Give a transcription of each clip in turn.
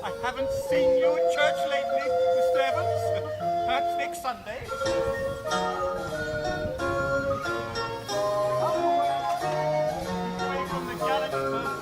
I haven't seen you at church lately, Mr. Evans. Perhaps next Sunday. Away from the gallant bird.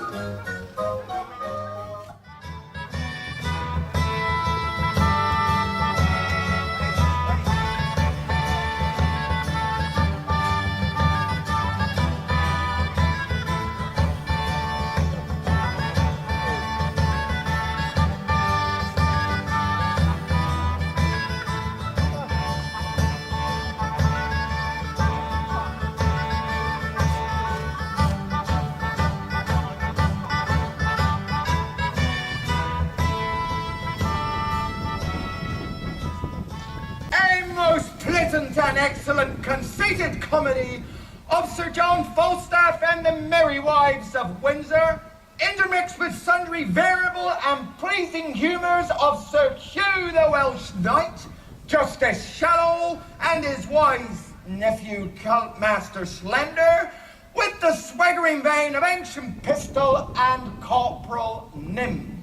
An excellent conceited comedy of Sir John Falstaff and the Merry Wives of Windsor, intermixed with sundry variable and pleasing humours of Sir Hugh the Welsh Knight, Justice Shallow, and his wise nephew Count Master Slender, with the swaggering vein of Ancient Pistol and Corporal Nym,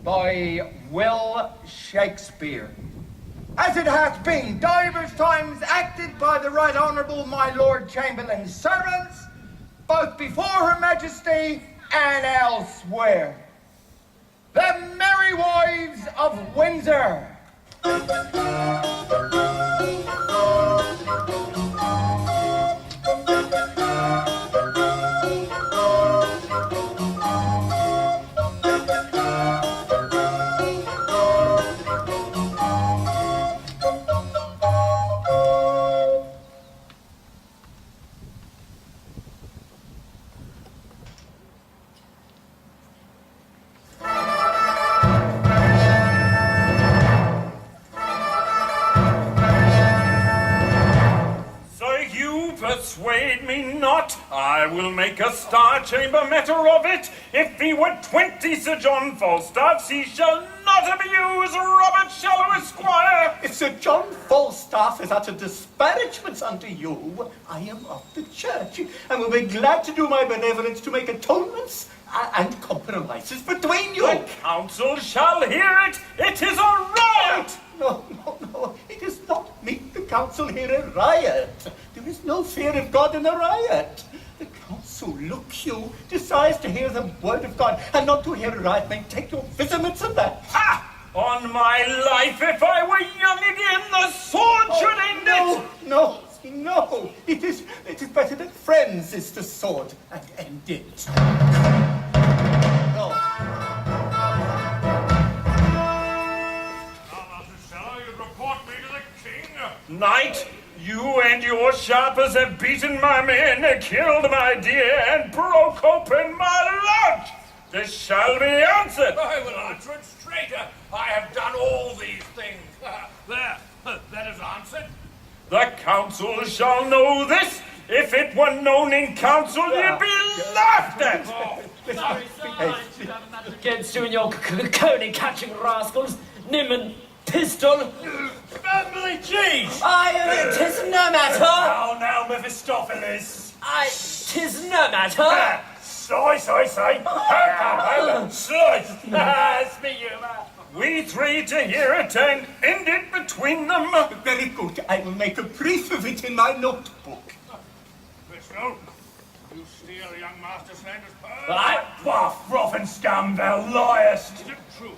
by Will Shakespeare. As it hath been divers times acted by the Right Honourable my Lord Chamberlain's servants, both before Her Majesty and elsewhere. The Merry Wives of Windsor. Persuade me not, I will make a Star Chamber matter of it. If he were 20 Sir John Falstaffs, he shall not abuse Robert Shallow, Esquire. If Sir John Falstaff is utter disparagements unto you, I am of the church, and will be glad to do my benevolence to make atonements and compromises between you. The council shall hear it. It is a riot. No, it is not meet the council hear a riot. There is no fear of God in a riot. The council, look you, desires to hear the word of God, and not to hear a riot may take your vizaments of that. Ha! On my life, if I were young again, the sword should end it! No, it is better that friends is the sword, and end it. No. Knight, you and your sharpers have beaten my men, killed my deer, and broke open my lodge. This shall be answered. I will answer it straighter. I have done all these things. There, that is answered. The council shall know this. If it were known in council, you'd be laughed at. Against you and your coney-catching rascals, Nym and Pistol. Family cheese! Tis no matter. Now, Mephistopheles. 'Tis no matter. Say. Slice. Speak humour. We three to hear it and end it between them. Very good. I will make a brief of it in my notebook. Pistol, you steal young Master Slender's purse? Froth and scum, thou liest. Is it true?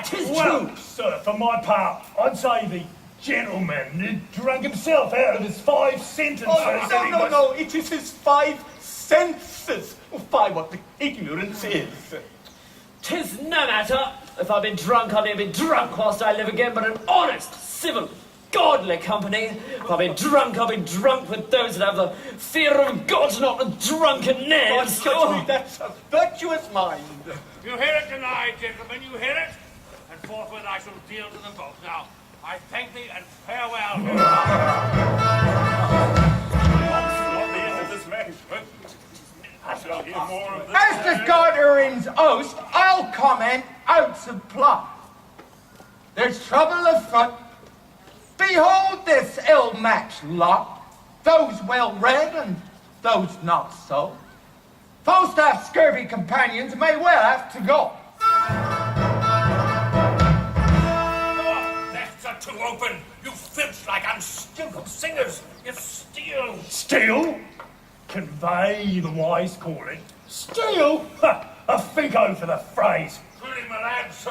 'Tis Well, true. sir, for my part, I'd say the gentleman had drunk himself out of his 5 sentences. No, it is his 5 senses by what the ignorance is. 'Tis no matter. If I've been drunk, I've been drunk whilst I live again, but an honest, civil, godly company. If I've been drunk, I've been drunk with those that have the fear of God, not the drunken knaves. That's a virtuous mind. You hear it tonight, gentlemen, you hear it? And forthwith I shall deal to them both. Now, I thank thee and farewell. As to Godwin's oast, I'll comment out of plot. There's trouble afoot. Behold this ill-matched lot, those well-read and those not so. Falstaff's scurvy companions may well have to go. fingers. It's steel. Steel? Convey, the wise call it. Steel? Ha! A fingo for the phrase. Truly, my lads,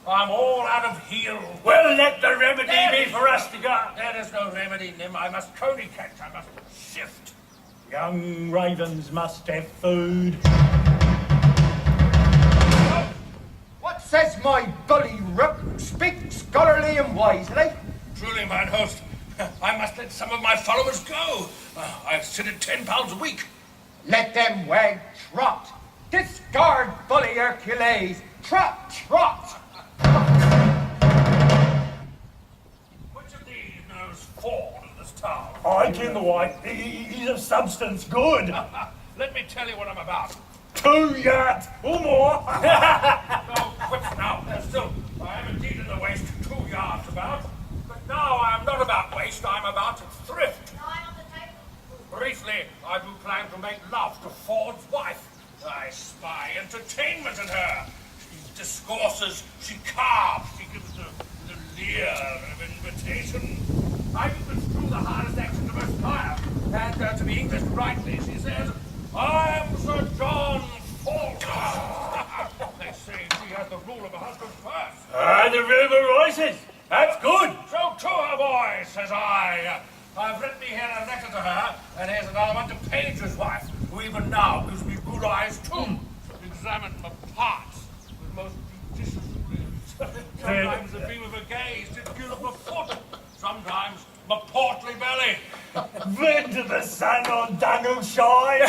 I'm all out of heel. Well, let the remedy be for us to go. There is no remedy, Nim. I must coney catch. I must shift. Young ravens must have food. What says my gully rook? Speak scholarly and wisely. Truly, mine host, I must let some of my followers go. I sit at £10 a week. Let them wag trot. Discard bully Hercules. Trot, trot. Which of these knows Ford in this town? I ken the white. He's of substance good. Let me tell you what I'm about. 2 yards or more. No quips now. Still, I am indeed in the waste 2 yards about. But now I am not about waste, I'm about thrift. Briefly, I do plan to make love to Ford's wife. I spy entertainment in her. She discourses, she carves, she gives the leer of invitation. I can construe the hardest action to most fire. And to be English rightly, she says, I am Sir John Falstaff. They say she has the rule of a husband's purse. The river rises. That's good. So to her, boy, says I. I've written me here a letter to her, and here's another one to Page's wife, who even now gives me good eyes too. Examine my parts with most judicious limbs. Sometimes the beam of her gaze did gild my foot, sometimes my portly belly. When did the sun on Dunham shine?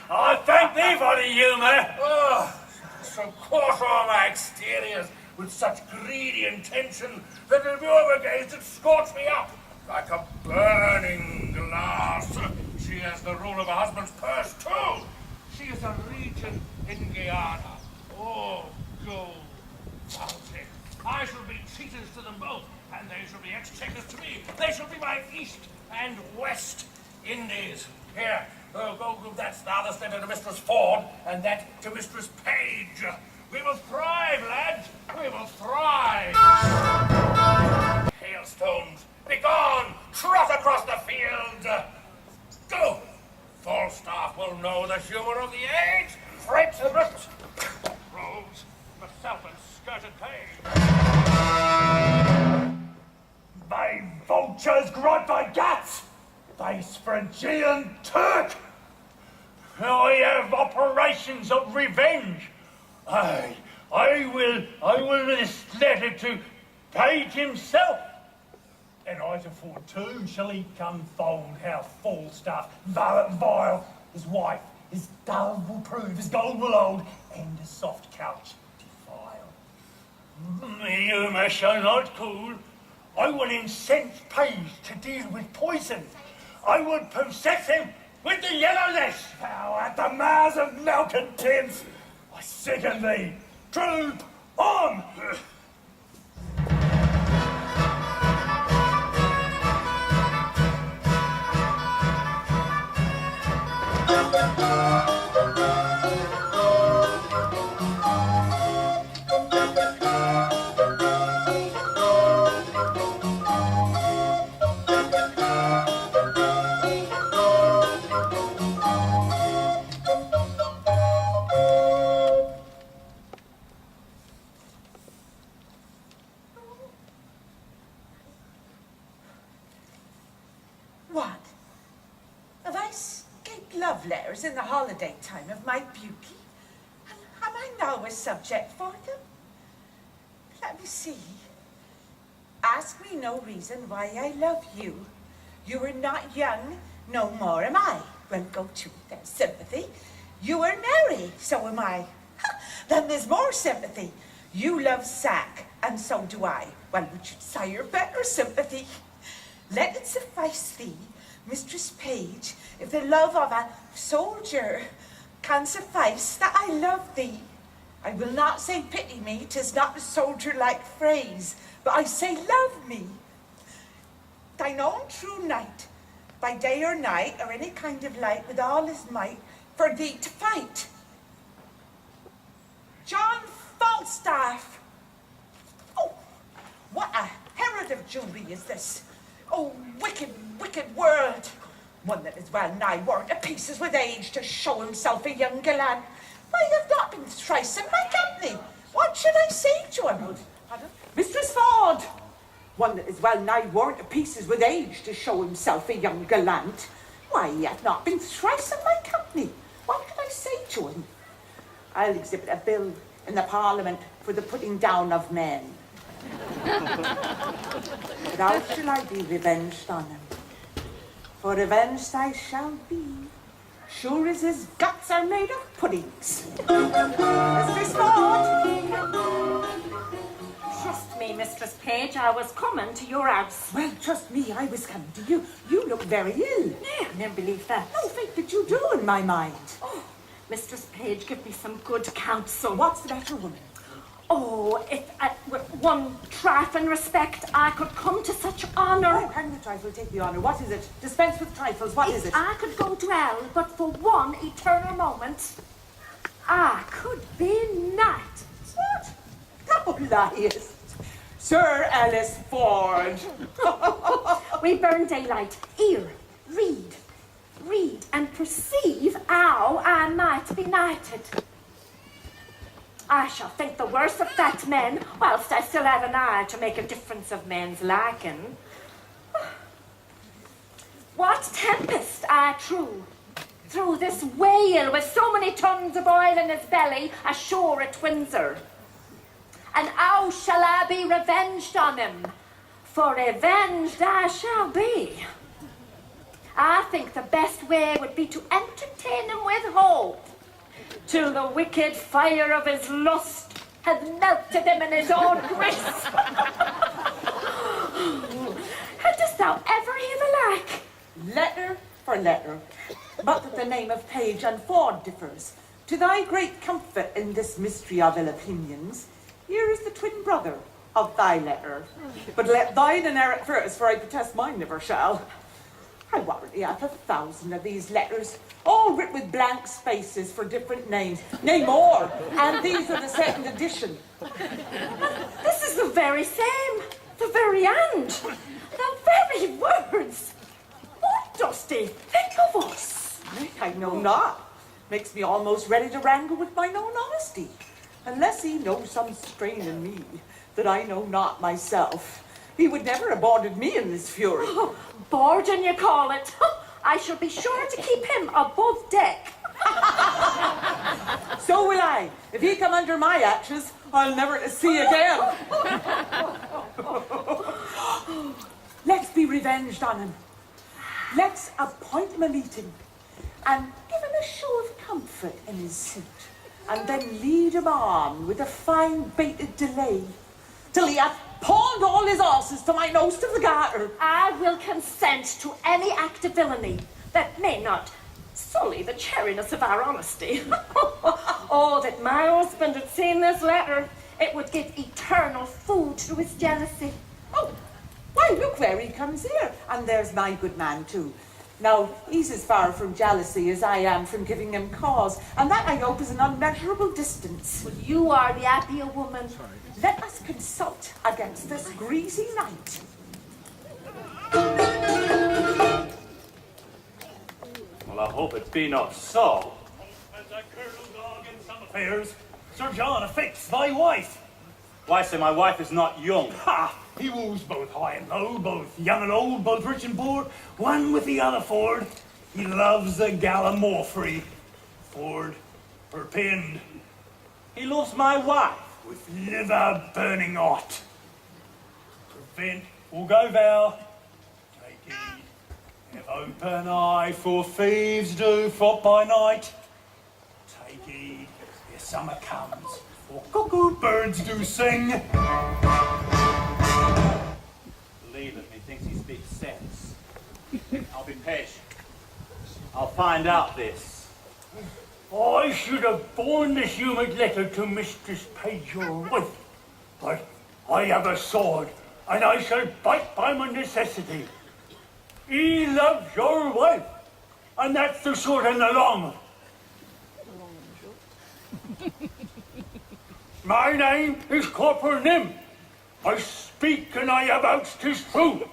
I thank thee for the humour. Oh, so caught all my exteriors with such greedy intention that the view of her gaze did scorch me up like a burning glass. She has the rule of a husband's purse too. She is a regent in Guyana. Oh, go bounty. I shall be cheaters to them both, and they shall be exchequers to me. They shall be my East and West Indies. Here, go give that other letter to Mistress Ford, and that to Mistress Page. We will thrive, lads. We will thrive. Hailstones, be gone. Trot across the field. Go. Falstaff will know the humour of the age. Freights and rips. Rogues, myself and skirted page. They vultures gripe thy guts. Base Phrygian Turk. I have operations of revenge. I will this letter to Page himself. And I to Ford too, shall he come fold how Falstaff, vile, his wife, his dove will prove, his gold will hold, and his soft couch defile. The humour shall not cool. I will incense Page to deal with poison. I would possess him with the yellowness. Thou art the mouths of malcontents. I second thee. Troop on! What? Have I escaped love letters in the holiday time of my beauty? And am I now a subject for them? Let me see. Ask me no reason why I love you. You are not young, no more am I. Well, go to, there's sympathy. You are merry, so am I. Then there's more sympathy. You love sack, and so do I. Well, would you desire better sympathy? Let it suffice thee, Mistress Page, if the love of a soldier can suffice that I love thee. I will not say pity me, 'tis not a soldier-like phrase, but I say love me. Thine own true knight, by day or night, or any kind of light, with all his might, for thee to fight. John Falstaff! Oh, what a Herod of jewelry is this? Oh, wicked, wicked world. One that is well nigh worn to pieces with age to show himself a young gallant. Why, you've not been thrice in my company. What should I say to him? Pardon? Mistress Ford! One that is well nigh worn to pieces with age to show himself a young gallant. Why, he hath not been thrice in my company. What should I say to him? I'll exhibit a bill in the Parliament for the putting down of men. But how shall I be revenged on him? For revenged I shall be, sure as his guts are made of puddings. Mistress Ford! Trust me, Mistress Page, I was coming to your house. Well, trust me, I was coming to you. You look very ill. Yeah, I never believed that. No, what did you do in my mind? Oh, Mistress Page, give me some good counsel. What's the matter, woman? Oh, if with one trifling respect I could come to such honour. Oh, hang the trifle, take the honour. What is it? Dispense with trifles, what is it? If I could go to hell, but for one eternal moment, I could be knight. What? No lies. Sir Alice Ford. We burn daylight. Hear, read, and perceive how I might be knighted. I shall think the worse of fat men, whilst I still have an eye to make a difference of men's liking. What tempest I through this whale with so many tons of oil in his belly ashore at Windsor. And how shall I be revenged on him? For revenged I shall be. I think the best way would be to entertain him with hope, till the wicked fire of his lust had melted him in his own grease. Dost thou ever hear the like? Letter for letter, but that the name of Page and Ford differs. To thy great comfort in this mystery of ill opinions, here is the twin brother of thy letter. But let thine inherit first, for I protest mine never shall. I warrant he hath 1,000 of these letters, all writ with blank spaces for different names. Nay, more, and these are the second edition. This is the very same, the very end, the very words. What dost he think of us? I know not. Makes me almost ready to wrangle with mine own honesty. Unless he knows some strain in me that I know not myself, he would never have boarded me in this fury. Oh, boarding, you call it. I shall be sure to keep him above deck. So will I. If he come under my hatches, I'll never to see again. Let's be revenged on him. Let's appoint him a meeting and give him a show of comfort in his seat, and then lead him on with a fine baited delay till he hath pawned all his horses to my nose of the garter. I will consent to any act of villainy that may not sully the cherryness of our honesty. Oh, that my husband had seen this letter. It would give eternal food to his jealousy. Oh, why, look where he comes here. And there's my good man, too. Now, he's as far from jealousy as I am from giving him cause, and that, I hope, is an unmeasurable distance. Well, you are the happier woman. Let us consult against this greasy night. Well, I hope it be not so. As a colonel dog in some affairs, Sir John affects thy wife. Why, say my wife is not young. Ha! He woos both high and low, both young and old, both rich and poor, one with the other, Ford. He loves the gallimorphry. Ford, her pinned. He loves my wife. With liver burning hot. Prevent or go val. Take heed. Have open eye, for thieves do frot by night. Take heed, ere summer comes, for cuckoo birds do sing. Believe it, methinks he speaks sense. I'll be patient. I'll find out this. I should have borne this humid letter to Mistress Page, your wife. But I have a sword, and I shall bite by my necessity. He loves your wife, and that's the short and the long. My name is Corporal Nim. I speak and I avouch 'tis true.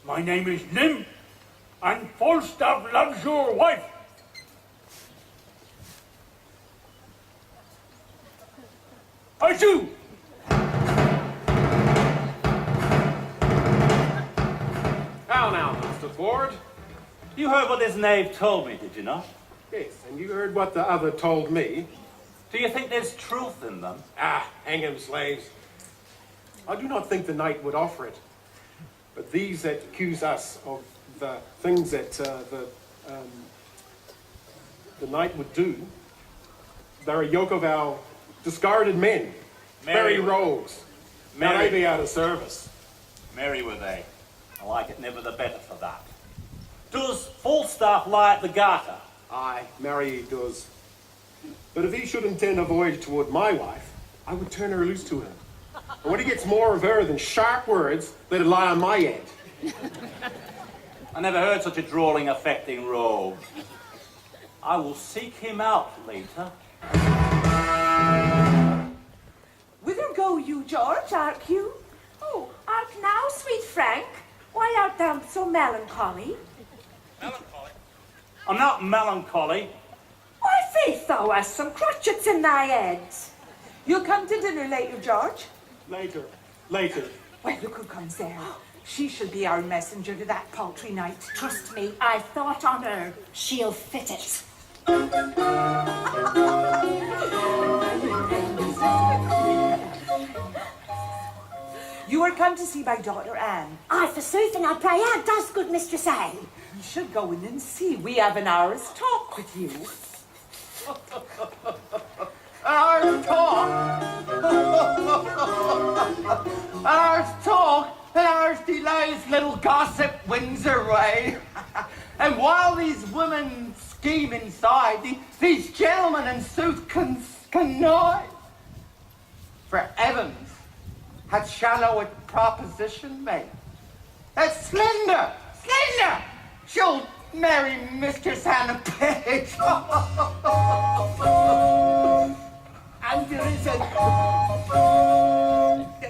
My name is Lim, and Falstaff loves your wife. I do. Now, Master Ford. You heard what this knave told me, did you not? Yes, and you heard what the other told me. Do you think there's truth in them? Ah, hang him, slaves. I do not think the knight would offer it. But these that accuse us of the things that the knight would do, they're a yoke of our discarded men, merry rogues. Now they be out of service. Merry were they. I like it never the better for that. Does Falstaff lie at the garter? Aye, marry he does. But if he should intend a voyage toward my wife, I would turn her loose to him. And when he gets more of her than sharp words, let it lie on my head. I never heard such a drawling, affecting rogue. I will seek him out later. Whither go you, George, art you? Oh, art now, sweet Frank? Why art thou so melancholy? Melancholy? I'm not melancholy. Why, faith, thou hast some crotchets in thy head. You'll come to dinner later, George? Later. Well, look who comes there. She shall be our messenger to that paltry knight. Trust me, I've thought on her. She'll fit it. You are come to see my daughter Anne. Aye, forsooth, and I pray her does, good Mistress Anne. You should go in and see. We have an hour's talk with you. Ours talk, and ours delays little gossip Windsor way. And while these women scheme inside, these gentlemen in suit connive. For Evans hath shallow a proposition made. That's slender, she'll marry Mistress Hannah Page. And there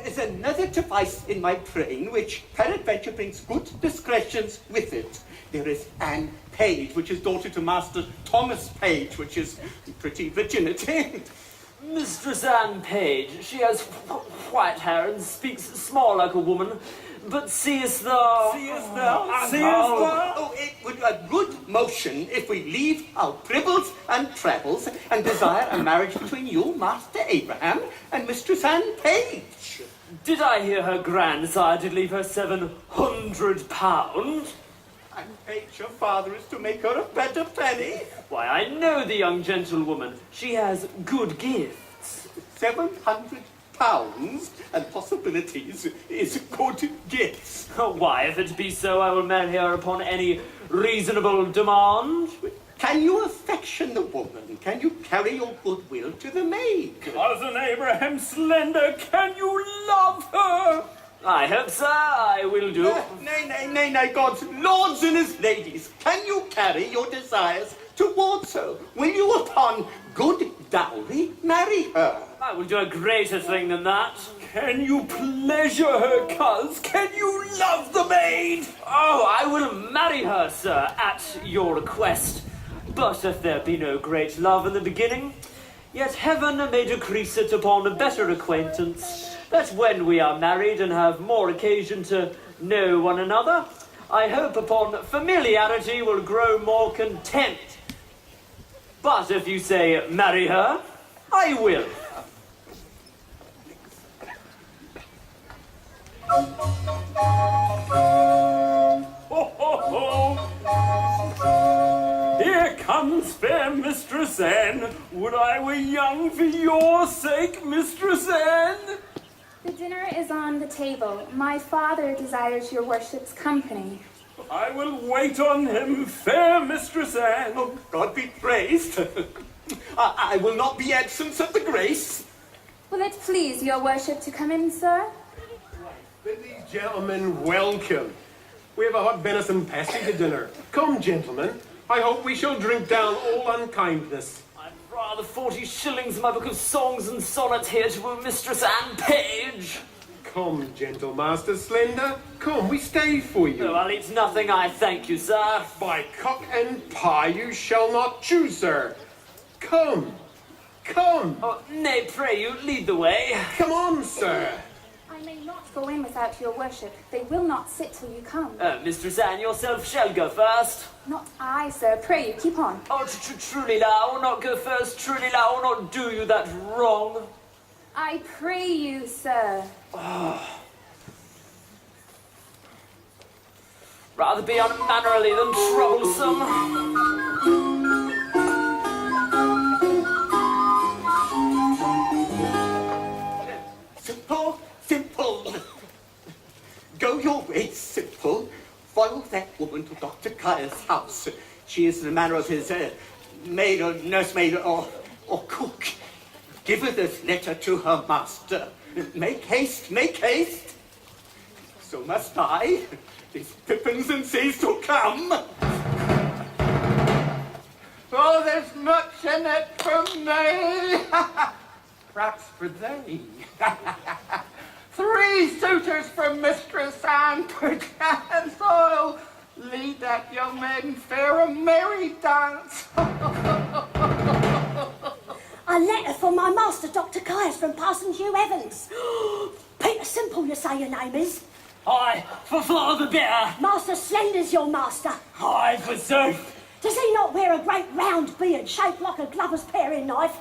is another device in my brain which peradventure brings good discretions with it. There is Anne Page, which is daughter to Master Thomas Page, which is pretty virginity. Mistress Anne Page, she has white hair and speaks small like a woman, but seest thou? Oh, it would be a good motion if we leave our tribbles and trebles and desire a marriage between you, Master Abraham, and Mistress Anne Page. Did I hear her grandsire did leave her £700? Anne Page, your father is to make her a better penny. Why, I know the young gentlewoman. She has good gifts. £700 and possibilities is good gifts. Why, if it be so, I will marry her upon any reasonable demand. Can you affection the woman? Can you carry your goodwill to the maid? Cousin Abraham Slender, can you love her? I hope, sir, I will do. Nay, God's lords and his ladies, can you carry your desires towards her? Will you upon good dowry marry her? I will do a greater thing than that. Can you pleasure her, cuz? Can you love the maid? Oh, I will marry her, sir, at your request. But if there be no great love in the beginning, yet heaven may decrease it upon a better acquaintance, that when we are married and have more occasion to know one another, I hope upon familiarity will grow more content. But if you say marry her, I will. Ho, ho, ho! Here comes fair Mistress Anne. Would I were young for your sake, Mistress Anne? The dinner is on the table. My father desires your worship's company. I will wait on him, fair Mistress Anne. Oh, God be praised. I will not be absent at the grace. Will it please your worship to come in, sir? Bid these gentlemen welcome. We have a hot venison pasty to dinner. Come, gentlemen. I hope we shall drink down all unkindness. I'd rather 40 shillings in my book of songs and sonnets here to a Mistress Anne Page. come, gentle Master Slender. Come, we stay for you. Well, it's nothing, I thank you, sir. By cock and pie you shall not choose, sir. Come, come. Oh, nay, pray you, lead the way. Come on, sir. I may not go in without your worship. They will not sit till you come. Mistress Anne, yourself shall go first. Not I, sir. Pray you, keep on. Oh, truly, I will not go first. Truly, I will not do you that wrong. I pray you, sir. Rather be unmannerly than troublesome. Simple, simple. Go your way, simple. Follow that woman to Dr. Kyle's house. She is in the manner of his maid or nursemaid or cook. Give her this letter to her master. Make haste, make haste. So must I. These pippins and seas to come. Oh, there's much in it for me. Perhaps for thee. 3 suitors for Mistress Anne, perchance I'll lead that young maiden fair a merry dance. A letter from my master, Dr. Caius, from Parson Hugh Evans. Peter Simple, you say your name is? Aye, for the better. Master Slender's your master. Aye, forsooth. Does he not wear a great round beard shaped like a glover's paring knife?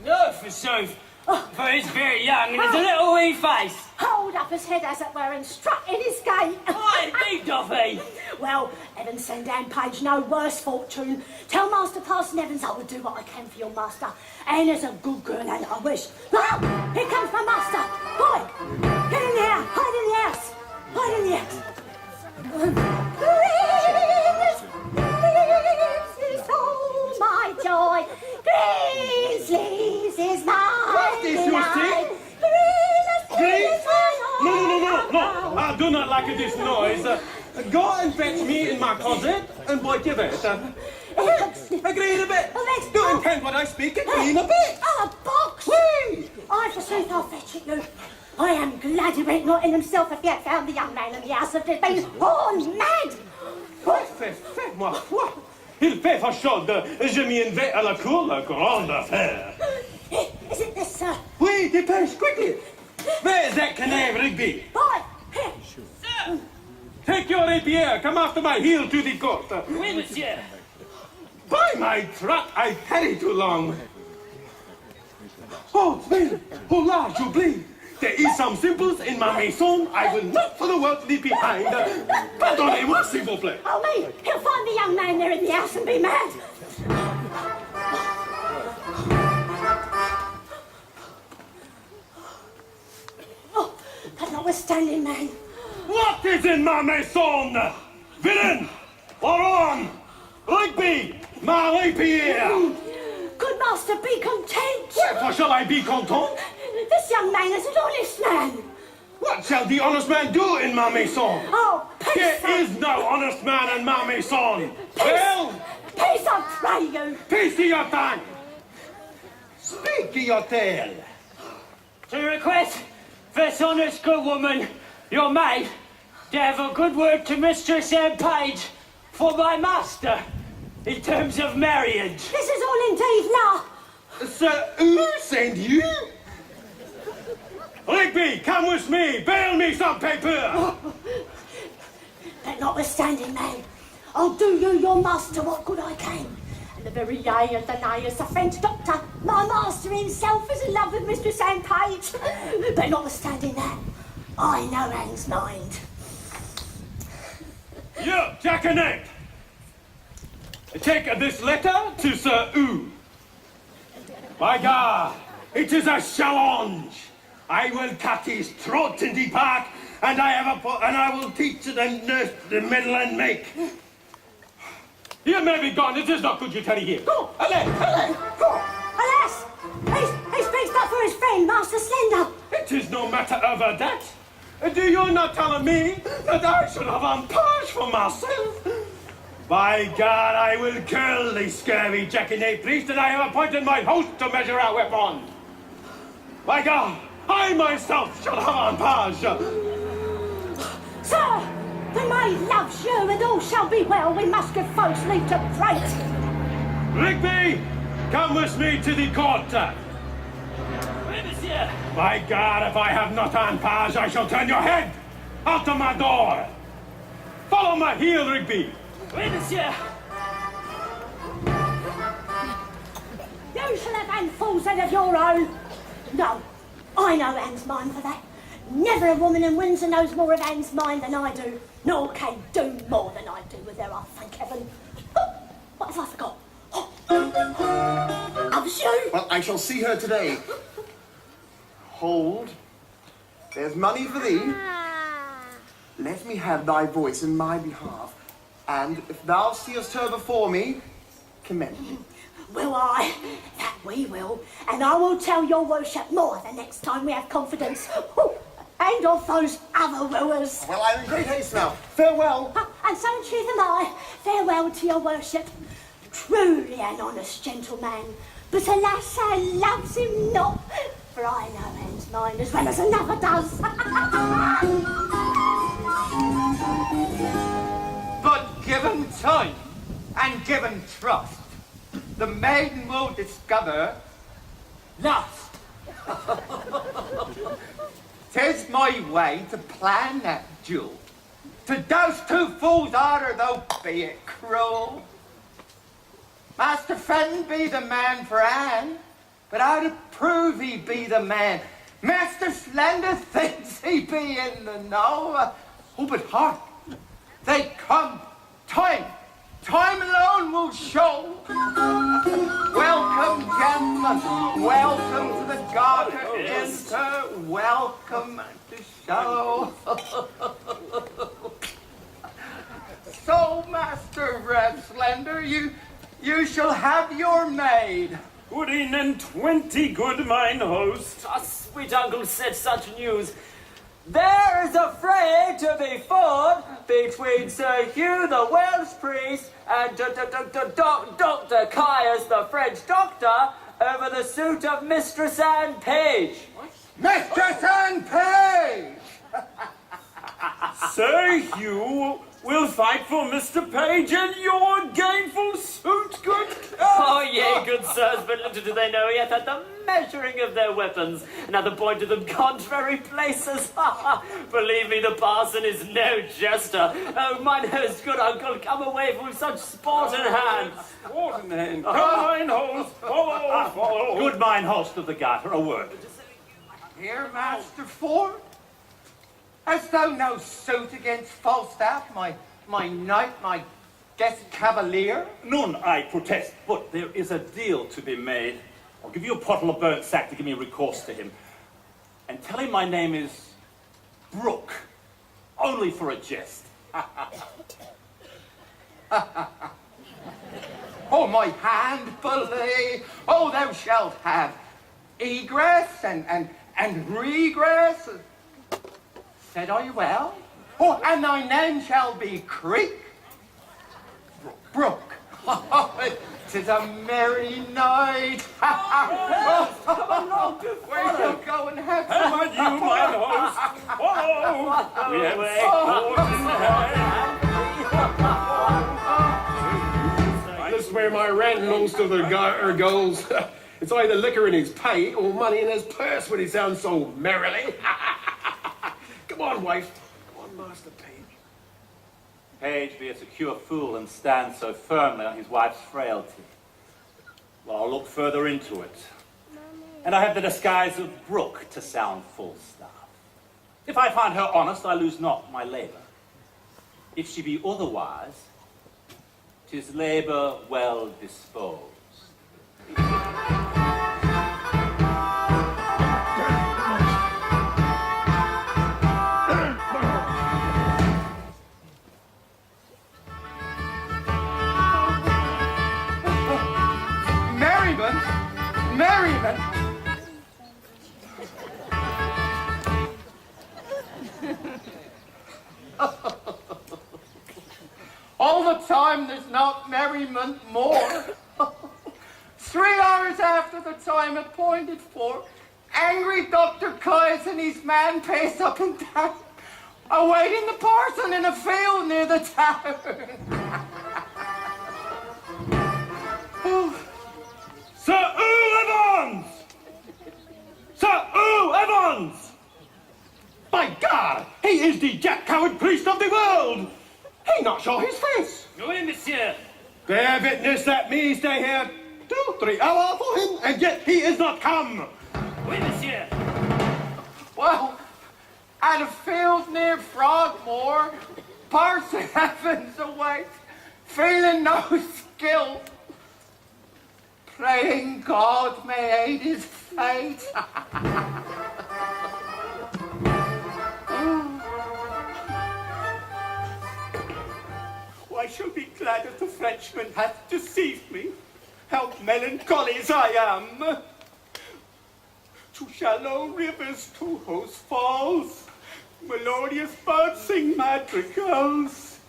No, forsooth. For he's very young and he's a little wee face. Hold up his head, as it were, and strut in his gait. Aye, indeed, doth he. Well, Evans send down Page no worse fortune. Tell Master Parson Evans I will do what I can for your master. And as a good girl, and I wish. Ah, here comes my master. Boy, get in there. Hide in the house. Hide in the house. Grizzlies is all my joy. Grizzlies is my delight. Please? No. I do not like this noise. Go and fetch me in my closet, and boy, give it. Agree a bit. Do intend what I speak and clean a bit. A box! Whee! I forsooth I'll fetch it you. I am glad he went not in himself if he had found the young man in the house of his been horn mad. Fais-moi foi. Il fait fachade. Je m'y vais à la cour, la grande affaire. Is it this, sir? Oui, dépêche, quickly. Where's that canaille, Rigby? Boy, here. Sir! Take your rapier, come after my heel to the court. Oui, monsieur. By my trot, I tarry too long. Oh, Bill, oh la, j'oublie. There is some simples in my maison I will not for the world leave behind. Pardonnez-moi, s'il vous plaît. Oh, me, he'll find the young man there in the house and be mad. Oh, but notwithstanding, man. What is in my maison? Villain! Baron! Rigby! My rapier! Good master, be content. Wherefore shall I be content? This young man is an honest man. What shall the honest man do in my maison? Oh, peace. There is no honest man in my maison. Well, Peace, I pray you. peace to your tongue. Speak to your tale. To request this honest good woman, your maid, to have a good word to Mistress Anne Page for my master in terms of marriage. This is all indeed law. Sir, who sent you? Rigby, come with me. Bail me some paper. But notwithstanding, man, I'll do you, your master, what good I can. And the very yea of the nay is the French doctor. My master himself is in love with Mistress Anne Page. But notwithstanding that, I know Anne's mind. You, jackanapes. Take this letter to Sir U. By God, it is a challenge. I will cut his throat in the park, and I will teach them nurse the middle and make. You may be gone. It is not good you tarry here. Go, allez. Go. Alas, he speaks but for his friend, Master Slender. It is no matter of that. Do you not tell me that I should have unpunished for myself? By God, I will kill the scurvy jackanapes priest, and I have appointed my host to measure our weapon. By God, I myself shall have en page. Sir, the maid loves you, and all shall be well. We must give folks leave to prate. Rigby, come with me to the court. Oui, monsieur. By God, if I have not en page, I shall turn your head out of my door. Follow my heel, Rigby. Oui, monsieur. You shall have handfuls head of your own. No, I know Anne's mind for that. Never a woman in Windsor knows more of Anne's mind than I do, nor can do more than I do with her, I thank heaven. What have I forgot? Loves you? Well, I shall see her today. Hold. There's money for thee. Let me have thy voice in my behalf, and if thou seest her before me, commend me. Will I? That we will. And I will tell your worship more the next time we have confidence. And of those other wooers. Well, I'm in great haste now. Farewell. And so in truth am I. Farewell to your worship. Truly an honest gentleman. But alas, Anne loves him not. For I know Anne's mind as well as another does. But given time and given trust, the maiden will discover lust. 'Tis my way to plan that duel, to douse two fools harder, though be it cruel. Master Fenn be the man for Anne, but how to prove he be the man? Master Slender thinks he be in the know. Oh, but hark, they come. Time alone will show. Welcome, gentlemen. Welcome to the Garter Enter. Welcome to show. So, Master Red Slender, you shall have your maid. Good evening, 20 good mine host. Our sweet uncle said such news. There is a fray to be fought between Sir Hugh the Welsh priest and Dr. Caius the French doctor over the suit of Mistress Anne Page. Mistress Anne Page! Sir Hugh will fight for Mr. Page in your gainful suit, good Oh, yea, good sirs, but little do they know yet that the measuring of their weapons and at the point of them contrary places. Believe me, the parson is no jester. Oh, mine host, good uncle, come away from such sport in hand. Sport in hand. Come, mine host. Follow. Good mine host of the Garter, a word. Here, Master Ford. Hast thou no suit against Falstaff, my knight, my guest cavalier? None, I protest, but there is a deal to be made. I'll give you a pottle of burnt sack to give me recourse to him. And tell him my name is Brooke, only for a jest. Oh, my hand fillet. Oh, thou shalt have egress and regress. Said I well? Oh, and thy name shall be Creek. Brooke. Tis a merry night. Where you go and have How about you, mine host? Follow. We have sport in hand. This is where my rent belongs to the Garter goes. It's either liquor in his pay or money in his purse when he sounds so merrily. Come on, wife. Come on, Master Page. Page be a secure fool and stand so firmly on his wife's frailty. Well, I'll look further into it. And I have the disguise of Brooke to sound Falstaff. If I find her honest, I lose not my labour. If she be otherwise, 'tis labour well disposed. Merriment. All the time there's not merriment more. 3 hours after the time appointed for, angry Dr. Coyes and his man pace up and down, awaiting the parson in a field near the tavern. Sir Evans! Sir Evans! By God, he is the jack-coward priest of the world! He not show his face! Oui, monsieur. Bear witness that me stay here 2-3 hours for him, and yet he is not come! Oui, monsieur. Well, at a field near Frogmore, Parson Evans awaits, feeling no skill, praying God may aid his fate. I shall be glad if the Frenchman hath deceived me. How melancholy as I am! To shallow rivers, to Hose Falls, melodious birds sing madrigals,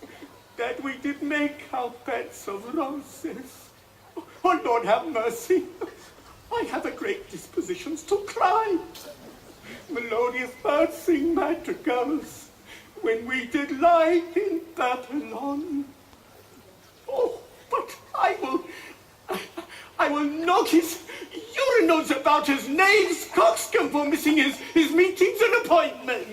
that we did make our beds of roses. Oh, Lord, have mercy. I have a great dispositions to cry. Melodious birds sing madrigals, when we did lie in Babylon. Oh, but I will knock his urinals about his knave's coxcomb for missing his meetings and appointments.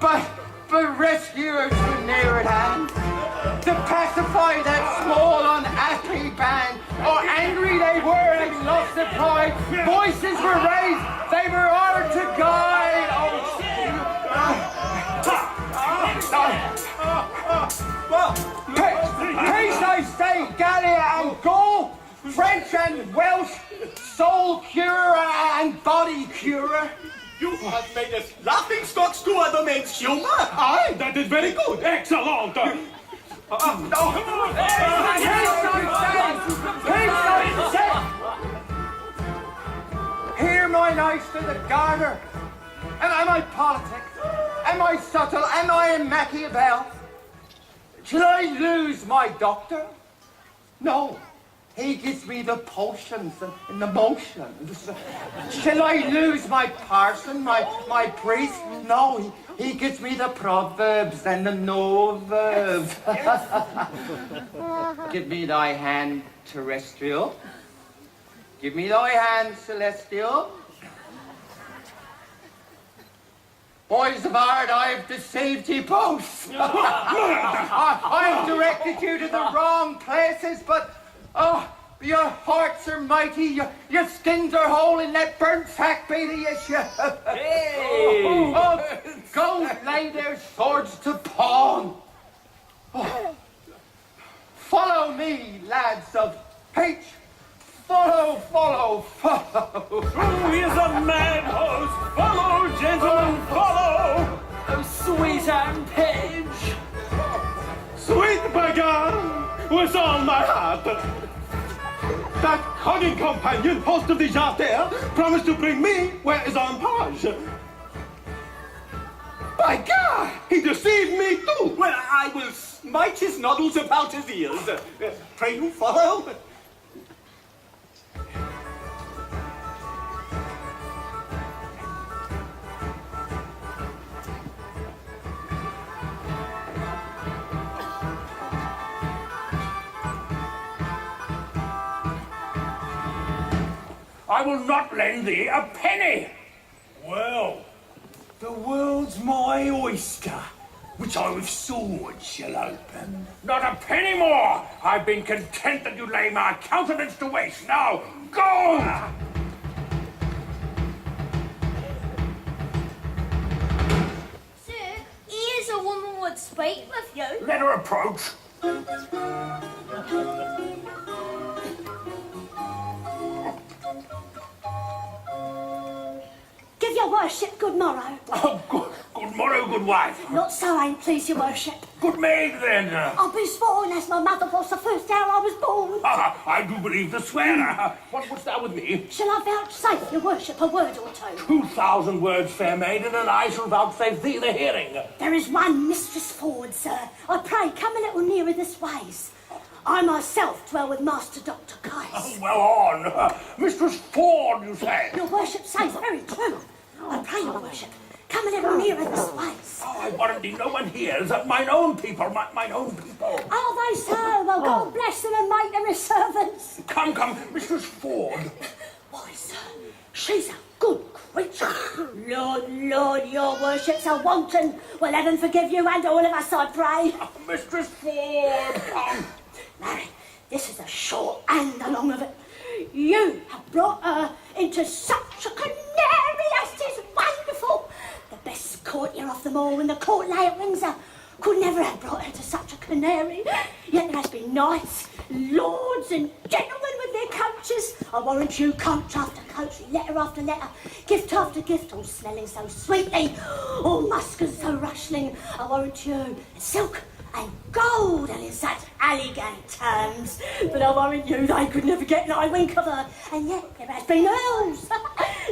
But rescuers were near at hand to pacify that small unhappy band. Oh, angry they were and lost their pride. Voices were raised, they were hard to guide. Peace, I say, Gallia and Gaul, French and Welsh, soul curer and body curer. You have made us laughing stocks to other men's humor. Aye, that is very good. Excellent. Peace, I say. Hear mine eyes to the garter. Am I politic? Am I subtle? Am I Machiavel? Shall I lose my doctor? No. He gives me the potions and the motions. Shall I lose my parson, my priest? No, he gives me the proverbs and the no verbs. Give me thy hand, terrestrial. Give me thy hand, celestial. Boys of Ard, I've deceived ye both. I've directed you to the wrong places, but your hearts are mighty, your skins are whole in that burnt sack beating issue. Hey! Go lay their swords to pawn. Follow me, lads of H. Follow. Who is a mad host? Follow, gentlemen, follow! Oh, sweet Anne Page! Sweet by God, with all my heart. That cunning companion, host of the Jardin, promised to bring me where is on page. By God, he deceived me too. Well, I will smite his noddles about his ears. Pray you follow. I will not lend thee a penny. Well, the world's my oyster, which I with sword shall open. Not a penny more. I've been content that you lay my countenance to waste. Now, go! Sir, here's a woman would speak with you. Let her approach. Give your worship good morrow. Oh, good morrow, good wife. Not so, ain't please your worship. Good maid, then. I'll be sworn as my mother was the first hour I was born. I do believe the swearer. What wouldst thou with me? Shall I vouchsafe your worship a word or two? 2,000 words, fair maiden, and I shall vouchsafe thee the hearing. There is one Mistress Ford, sir. I pray, come a little nearer this ways. I myself dwell with Master Dr. Caius. Oh, well on. Mistress Ford, you say? Your worship says very true. I pray your worship, come a little nearer this ways. Oh, I warranty no one hears. Mine own people, mine own people. Are they so? Well, God bless them and make them his servants. Come, Mistress Ford. Why, sir, she's a good creature. Lord, your worship's a wanton. Will heaven forgive you and all of us, I pray. Oh, Mistress Ford, come. Mary, this is the short and the long of it. You have brought her into such a canary as is wonderful. The best courtier of them all in the court lay at Windsor could never have brought her to such a canary. Yet there has been knights, lords and gentlemen with their coaches. I warrant you, coach after coach, letter after letter, gift after gift, all smelling so sweetly, all muskers so rustling. I warrant you, silk and gold, and in such elegant terms. But I warrant you they could never get an eye wink of her. And yet there has been earls,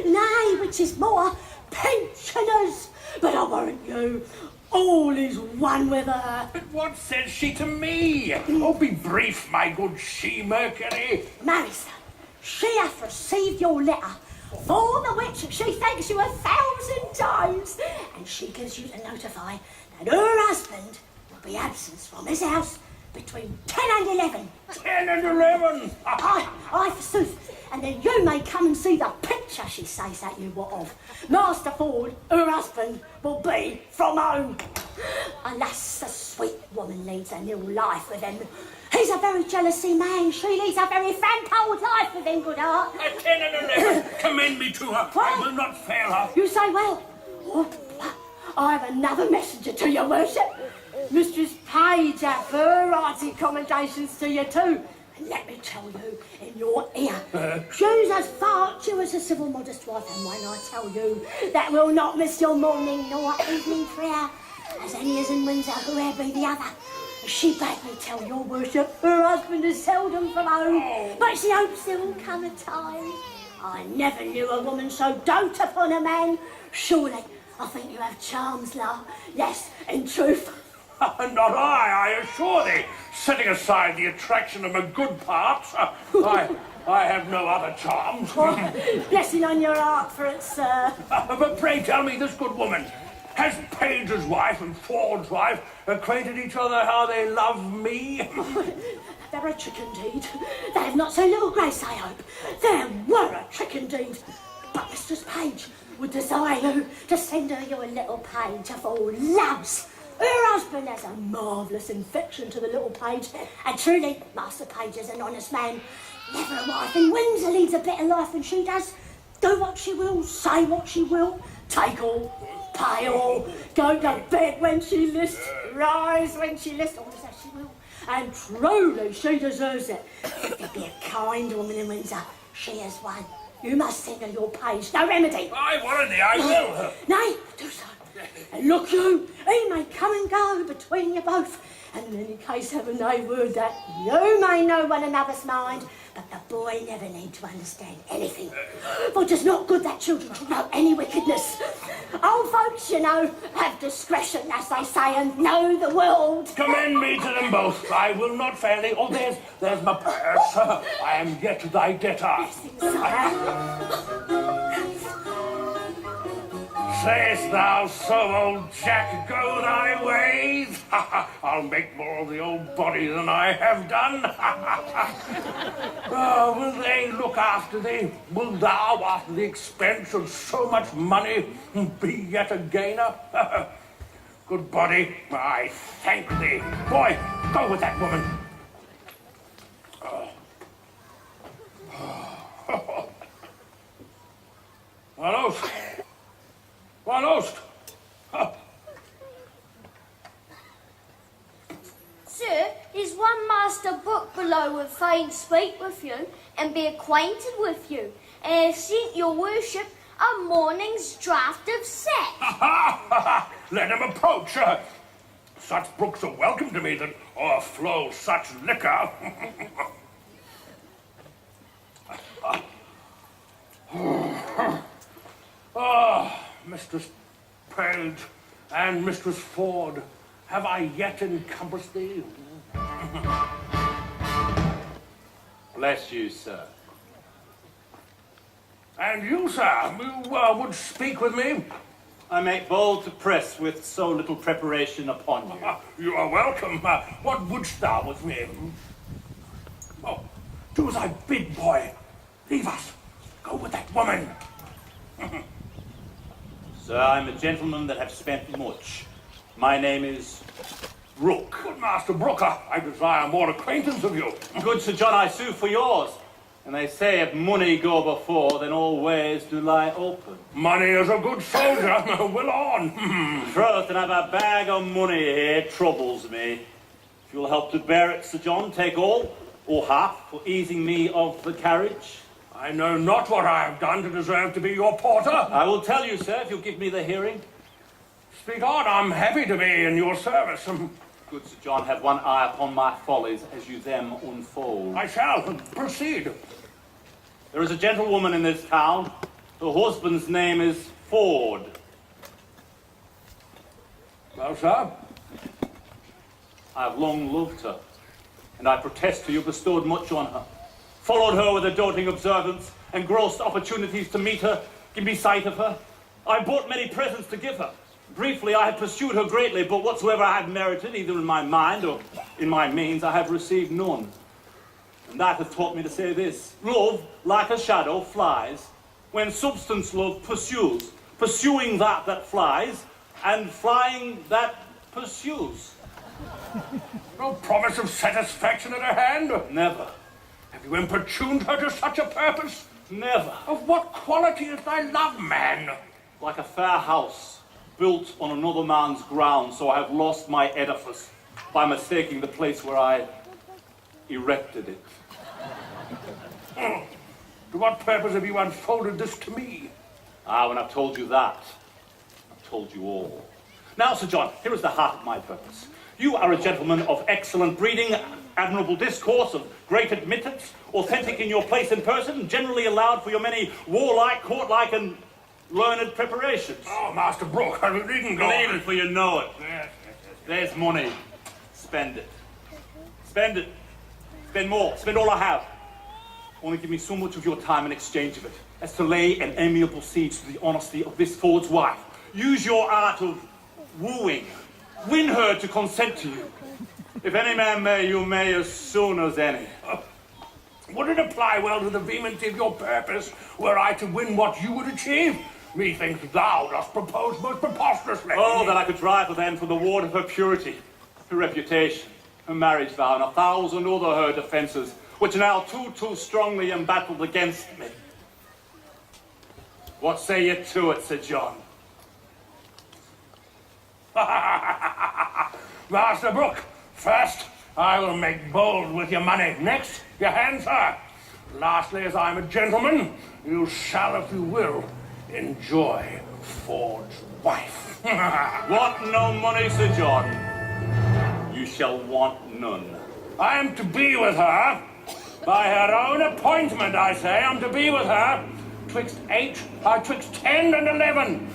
nay, which is more, pensioners. But I warrant you, all is one with her. But what says she to me? Oh, be brief, my good she-Mercury. Marry, sir, she hath received your letter, for the which she thanks you 1,000 times, and she gives you to notify that her husband will be absent from his house between 10 and 11. 10 and 11? Aye, forsooth. And then you may come and see the picture she says that you were of. Master Ford, her husband, will be from home. Alas, the sweet woman leads a new life with him. He's a very jealousy man. She leads a very frank old life with him, good heart. 10 and 11. Commend me to her. I will not fail her. You say well. Oh, I have another messenger to your worship. Mistress Page hath her hearty commendations to you too. And let me tell you, in your ear, she's as virtuous a civil modest wife, and when I tell you that will not miss your morning nor evening prayer, as any is in Windsor, whoever be the other. She bade me tell your worship her husband is seldom from home, but she hopes there will come a time. I never knew a woman so dote upon a man. Surely, I think you have charms, love. Yes, in truth. Not I assure thee. Setting aside the attraction of my good parts, I have no other charms. Blessing on your heart for it, sir. But pray tell me, this good woman, has Page's wife and Ford's wife acquainted each other how they love me? They're a trick indeed. They have not so little grace, I hope. There were a trick indeed. But Mistress Page would desire you to send her your little page of all loves. Her husband has a marvellous infection to the little page, and truly, Master Page is an honest man. Never a wife in Windsor leads a better life than she does. Do what she will, say what she will, take all, pay all, go to bed when she lists, rise when she lists, all as she will. And truly, she deserves it. If there be a kind woman in Windsor, she is one. You must send her your page, no remedy. I warrant thee, I will. Nay, do so. And look you, he may come and go between you both, and in any case have a nay word that you may know one another's mind, but the boy never need to understand anything. For 'tis not good that children should know any wickedness. Old folks, you know, have discretion, as they say, and know the world. Commend me to them both. I will not fail thee. Oh, there's my purse. I am yet thy debtor. Sayest thou so, old Jack, go thy ways? I'll make more of the old body than I have done. Oh, will they look after thee? Will thou, after the expense of so much money, be yet a gainer? Good body, I thank thee. Boy, go with that woman. Almost. Almost. Sir, is one Master Brooke below would fain speak with you and be acquainted with you, and have sent your worship a morning's draught of sack. Let him approach. Such brooks are welcome to me that o'erflow such liquor. Mistress Page and Mistress Ford, have I yet encompassed thee? Bless you, sir. And you, sir, you would speak with me? I make bold to press with so little preparation upon you. You are welcome. What wouldst thou with me? Oh, do as I bid, boy. Leave us. Go with that woman. Sir, I'm a gentleman that have spent much. My name is Brooke. Good Master Brooke, I desire more acquaintance of you. Good Sir John, I sue for yours. And they say if money go before, then all ways do lie open. Money is a good soldier. Will on. Troth, and have a bag of money here troubles me. If you'll help to bear it, Sir John, take all, or half, for easing me of the carriage. I know not what I have done to deserve to be your porter. I will tell you, sir, if you'll give me the hearing. Speak on, I'm happy to be in your service. Good Sir John, have one eye upon my follies as you them unfold. I shall. Proceed. There is a gentlewoman in this town. Her husband's name is Ford. Well, sir? I have long loved her, and I protest to you bestowed much on her. Followed her with a doting observance, engrossed opportunities to meet her, give me sight of her. I bought many presents to give her. Briefly, I have pursued her greatly, but whatsoever I have merited, either in my mind or in my means, I have received none. And that hath taught me to say this: love, like a shadow, flies, when substance love pursues, pursuing that flies, and flying that pursues. No promise of satisfaction at her hand? Never. Have you importuned her to such a purpose? Never. Of what quality is thy love, man? Like a fair house, built on another man's ground, so I have lost my edifice by mistaking the place where I erected it. To what purpose have you unfolded this to me? Ah, when I've told you that, I've told you all. Now, Sir John, here is the heart of my purpose. You are a gentleman of excellent breeding, admirable discourse, of great admittance, authentic in your place and person, generally allowed for your many warlike, courtlike, and learned preparations. Oh, Master Brooke, you needn't go. Believe it, for you know it. Yes. There's money. Spend it. Spend it. Spend more. Spend all I have. Only give me so much of your time in exchange of it, as to lay an amiable siege to the honesty of this Ford's wife. Use your art of wooing. Win her to consent to you. If any man may, you may as soon as any. Would it apply well to the vehemency of your purpose, were I to win what you would achieve? Methinks thou dost propose most preposterously. Oh, that I could drive her then for the ward of her purity, her reputation, her marriage vow, and 1,000 other her defences, which are now too strongly embattled against me. What say ye to it, Sir John? Master Brooke, first, I will make bold with your money. Next, your hand, sir. Lastly, as I'm a gentleman, you shall, if you will, enjoy Ford's wife. Want no money, Sir John? You shall want none. I am to be with her. By her own appointment, I say, I'm to be with her twixt 10 and 11.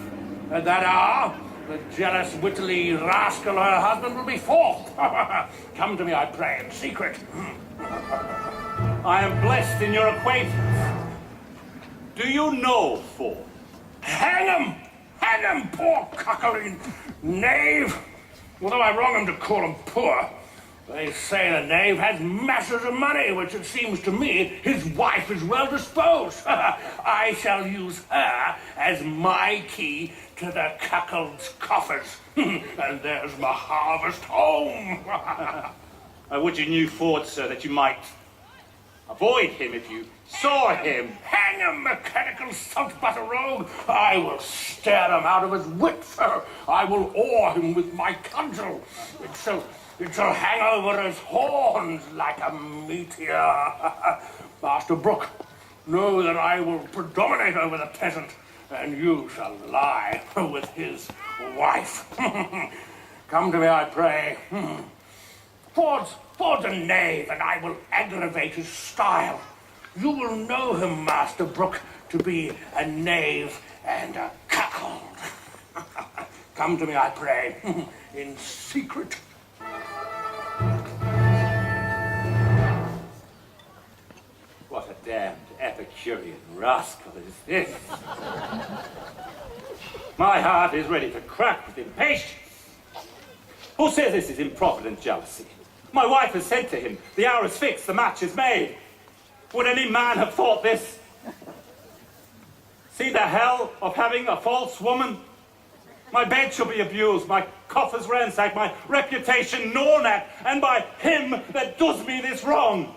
At that hour, the jealous, wittly rascal, her husband, will be forth. Come to me, I pray, in secret. I am blessed in your acquaintance. Do you know Ford? Hang him, poor cuckolding knave. Although I wrong him to call him poor, they say the knave has masses of money, which it seems to me his wife is well disposed. I shall use her as my key to the cuckold's coffers. And there's my harvest home. I would you knew Ford, sir, that you might avoid him if you saw him. Hang him, mechanical salt butter rogue. I will stare him out of his wits. I will awe him with my cudgel. It shall hang over his horns like a meteor. Master Brooke, know that I will predominate over the peasant, and you shall lie with his wife. Come to me, I pray. Ford's a knave, and I will aggravate his style. You will know him, Master Brooke, to be a knave and a cuckold. Come to me, I pray, in secret. damned Epicurean rascal is this? My heart is ready to crack with impatience. Who says this is improvident jealousy? My wife has said to him, the hour is fixed, the match is made. Would any man have thought this? See the hell of having a false woman? My bed shall be abused, my coffers ransacked, my reputation gnawn at, and by him that does me this wrong.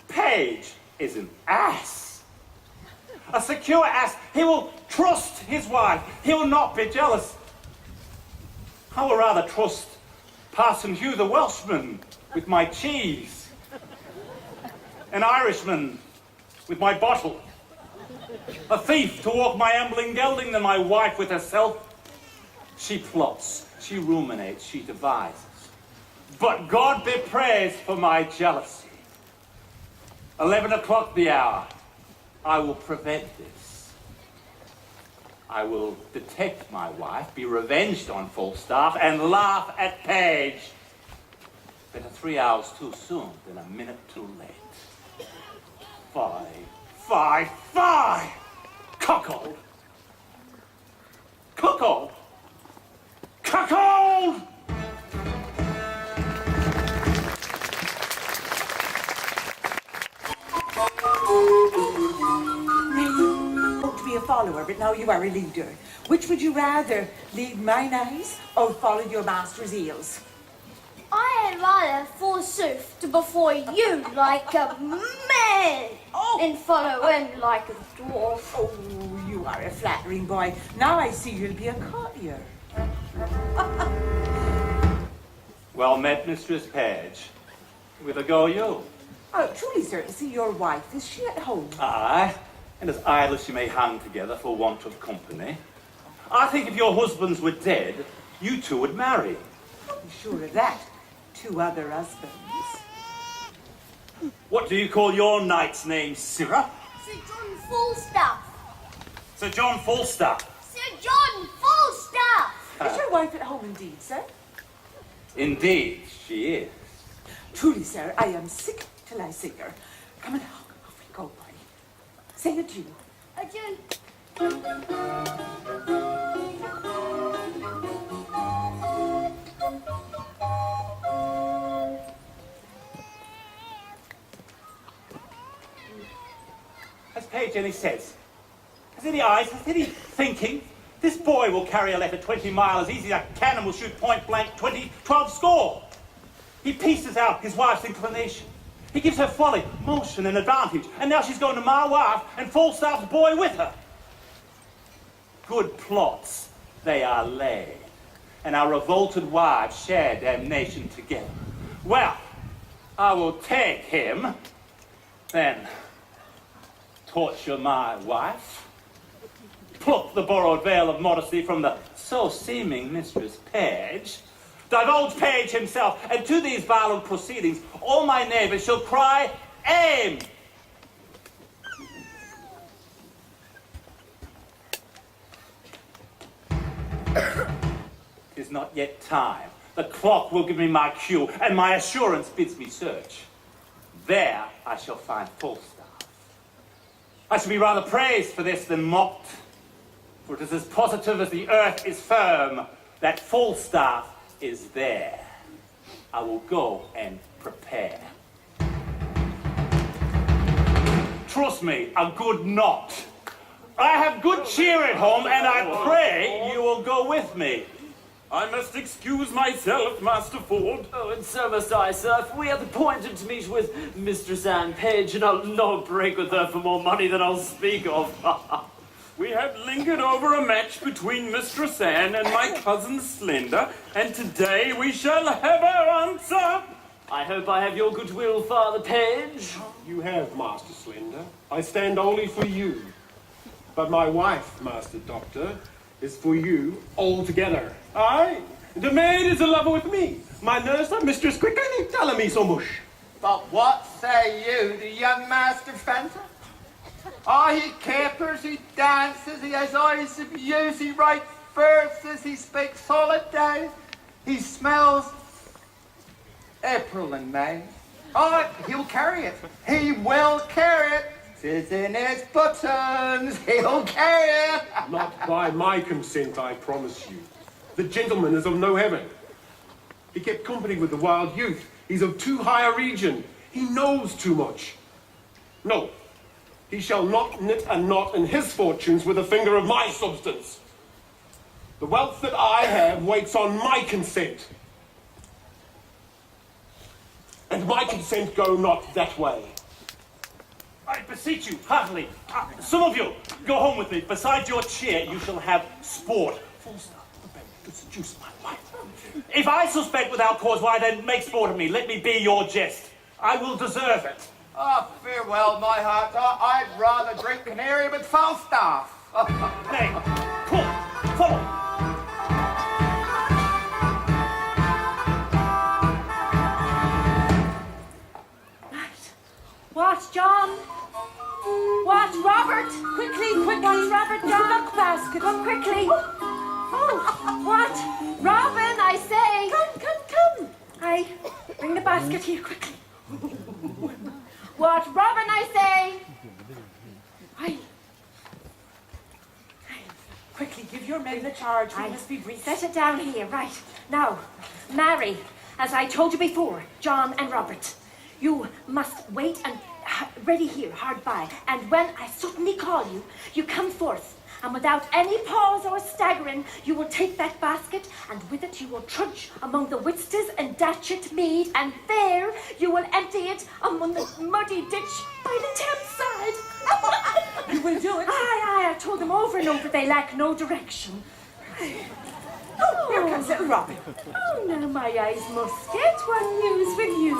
Page is an ass. A secure ass. He will trust his wife. He will not be jealous. I would rather trust Parson Hugh the Welshman with my cheese, an Irishman with my bottle, a thief to walk my ambling gelding than my wife with herself. She plots, she ruminates, she devises. But God be praised for my jealousy. 11 o'clock the hour. I will prevent this. I will detect my wife, be revenged on Falstaff, and laugh at Page. Better 3 hours too soon than a minute too late. Fie! Cuckold! Cuckold! Cuckold! To be a follower, but now you are a leader. Which would you rather, lead mine eyes or follow your master's heels? I had rather, forsooth, to before you like a man, and follow in like a dwarf. Oh, you are a flattering boy. Now I see you'll be a courtier. Well met, Mistress Page. Whither go you? Oh, truly, sir, to see your wife. Is she at home? Aye, and as idle as she may hang together for want of company. I think if your husbands were dead, you two would marry. Be sure of that. 2 other husbands. What do you call your knight's name, sirrah? Sir John Falstaff. Sir John Falstaff. Sir John Falstaff. Is your wife at home indeed, sir? Indeed, she is. Truly, sir, I am sick till I see her. Come along, off we go, boy. Say adieu. Adieu. Has Page any sense? Has any eyes? Has any thinking? This boy will carry a letter 20 miles as easy as a cannon will shoot point blank 12 score. He pieces out his wife's inclination. He gives her folly, motion, and advantage, and now she's going to my wife and Falstaff's boy with her. Good plots, they are laid, and our revolted wives share damnation together. Well, I will take him, then torture my wife, pluck the borrowed veil of modesty from the so-seeming Mistress Page, divulge Page himself, and to these violent proceedings all my neighbours shall cry, aim! 'Tis not yet time. The clock will give me my cue, and my assurance bids me search. There I shall find Falstaff. I shall be rather praised for this than mocked, for it is as positive as the earth is firm that Falstaff is there. I will go and prepare. Trust me, a good knot. I have good cheer at home, and I pray you will go with me. I must excuse myself, Master Ford. Oh, and so must I, sir. For we have appointed to meet with Mistress Anne Page, and I'll not break with her for more money than I'll speak of. We have lingered over a match between Mistress Anne and my cousin Slender, and today we shall have our answer. I hope I have your goodwill, Father Page. You have, Master Slender. I stand only for you. But my wife, Master Doctor, is for you altogether. Aye, the maid is a lover with me. My nurse, Mistress Quickly, telling me so much. But what say you, the young Master Fenton? Oh, he capers, he dances, he has eyes of youth, he writes verses, he speaks holidays, he smells April and May. Oh, he'll carry it. He will carry it. 'Tis in its buttons. He'll carry it. Not by my consent, I promise you. The gentleman is of no heaven. He kept company with the wild youth. He's of too high a region. He knows too much. No, he shall not knit a knot in his fortunes with a finger of my substance. The wealth that I have waits on my consent. And my consent go not that way. I beseech you, heartily, some of you, go home with me. Besides your cheer, you shall have sport. Falstaff, the baby to seduce my wife. If I suspect without cause, why then make sport of me. Let me be your jest. I will deserve it. Ah, farewell, my heart. I'd rather drink canary with Falstaff. Nay, come, follow. What, John? What, Robert? Quickly, quickly. What, Robert, John? Look, basket. Come quickly. Oh, what? Robin, I say. Come. I bring the basket here quickly. What, Robin, I say. Quickly, give your men the charge. We must be brief. Set it down here, right. Now, marry, as I told you before, John and Robert. You must wait and ready here, hard by. And when I suddenly call you, you come forth. And without any pause or staggering, you will take that basket, and with it you will trudge among the Witsters and Datchet Mead, and there you will empty it among the muddy ditch by the Thames side. You will do it? Aye, I told them over and over they lack no direction. Oh, here comes little Robin. Oh, now my eyes must get one news with you.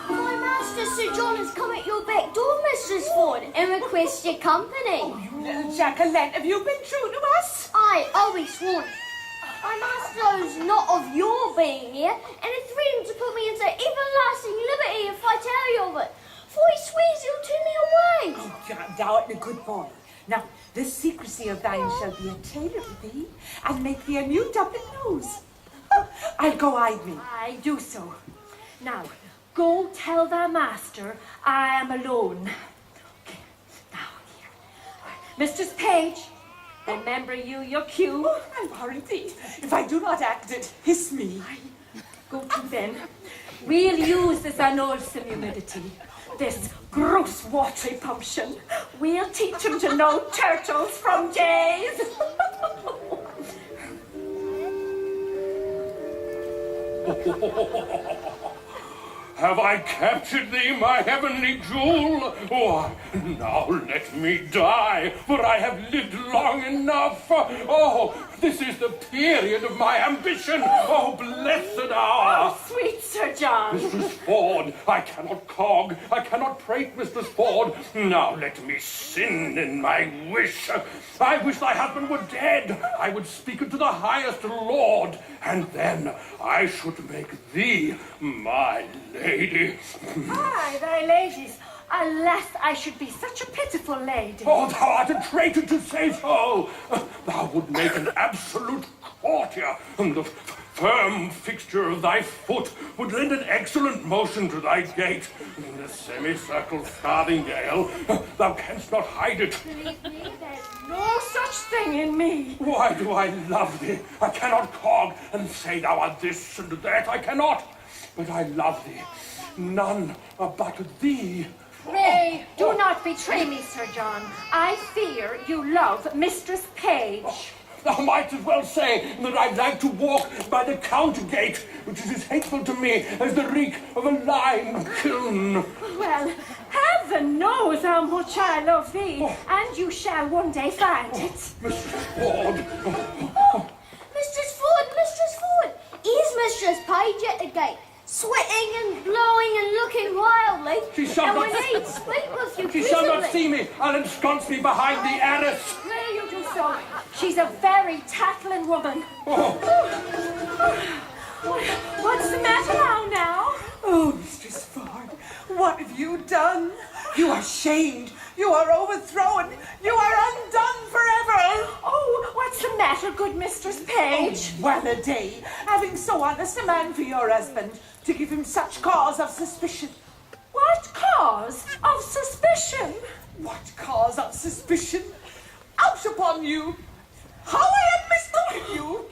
My master Sir John has come at your back door, Mistress Ford, and requests your company. Oh, you little Jacqueline, have you been true to us? Aye, I'll be sworn. My master knows not of your being here, and has threatened to put me into everlasting liberty if I tell you of it, for he swears he'll turn me away. Oh, thou art a good boy. Now, this secrecy of thine shall be a tailor to thee, and make thee a new doublet nose. I'll go hide me. I do so. Now, go tell thy master I am alone. Okay, now here. Mistress Page, remember you your cue? Oh, I warrant thee, if I do not act it, hiss me. Go to then. We'll use this unwholesome humidity, this gross watery pumption. We'll teach him to know turtles from jays. Have I captured thee, my heavenly jewel? Why, now let me die, for I have lived long enough. Oh, this is the period of my ambition. Oh, blessed hour. Oh, sweet Sir John. Mistress Ford, I cannot cog, I cannot prate, Mistress Ford. Now let me sin in my wish. I wish thy husband were dead. I would speak unto the highest Lord, and then I should make thee my lady. Aye, thy ladies. Alas, I should be such a pitiful lady. Oh, thou art a traitor to say so. Thou would make an absolute courtier, and the firm fixture of thy foot would lend an excellent motion to thy gait. In the semicircle farthingale, thou canst not hide it. Believe me, there's no such thing in me. Why do I love thee? I cannot cog and say thou art this and that. I cannot. But I love thee. None but thee. Pray, do not betray me, Sir John. I fear you love Mistress Page. Thou might as well say that I'd like to walk by the counter gate, which is as hateful to me as the reek of a lime kiln. Well, heaven knows how much I love thee, and you shall one day find it. Mistress Ford. Mistress Ford, is Mistress Page at the gate? Sweating and blowing and looking wildly. She shall and not we need to speak with you She shall not see me. I'll ensconce me behind the arras. Pray you do so. She's a very tattling woman. What's the matter now? Oh, Mistress Ford, what have you done? You are shamed. You are overthrown. You are undone forever. Oh, what's the matter, good Mistress Page? Oh, well a day, having so honest a man for your husband, to give him such cause of suspicion. What cause of suspicion? What cause of suspicion? Out upon you! How I have mistook you!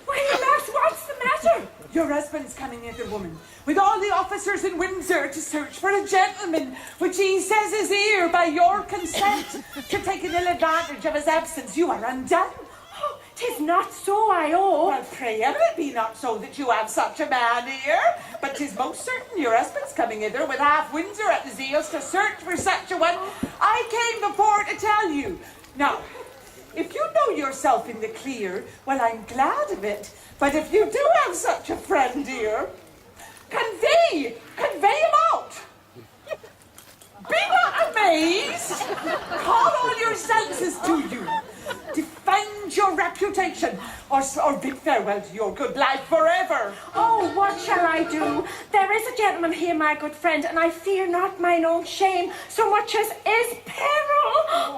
Why, lass, what's the matter? Your husband's coming hither, woman, with all the officers in Windsor to search for a gentleman, which he says is here by your consent, to take an ill advantage of his absence. You are undone. Oh, 'tis not so, I hope. Well, pray heaven it be not so that you have such a man here. But 'tis most certain your husband's coming hither with half Windsor at his heels to search for such a one. I came before to tell you. Now, if you know yourself in the clear, well, I'm glad of it. But if you do have such a friend here, convey him out. Be not amazed. Call all your senses to you. Defend your reputation, or bid farewell to your good life forever. Oh, what shall I do? There is a gentleman here, my good friend, and I fear not mine own shame so much as is peril.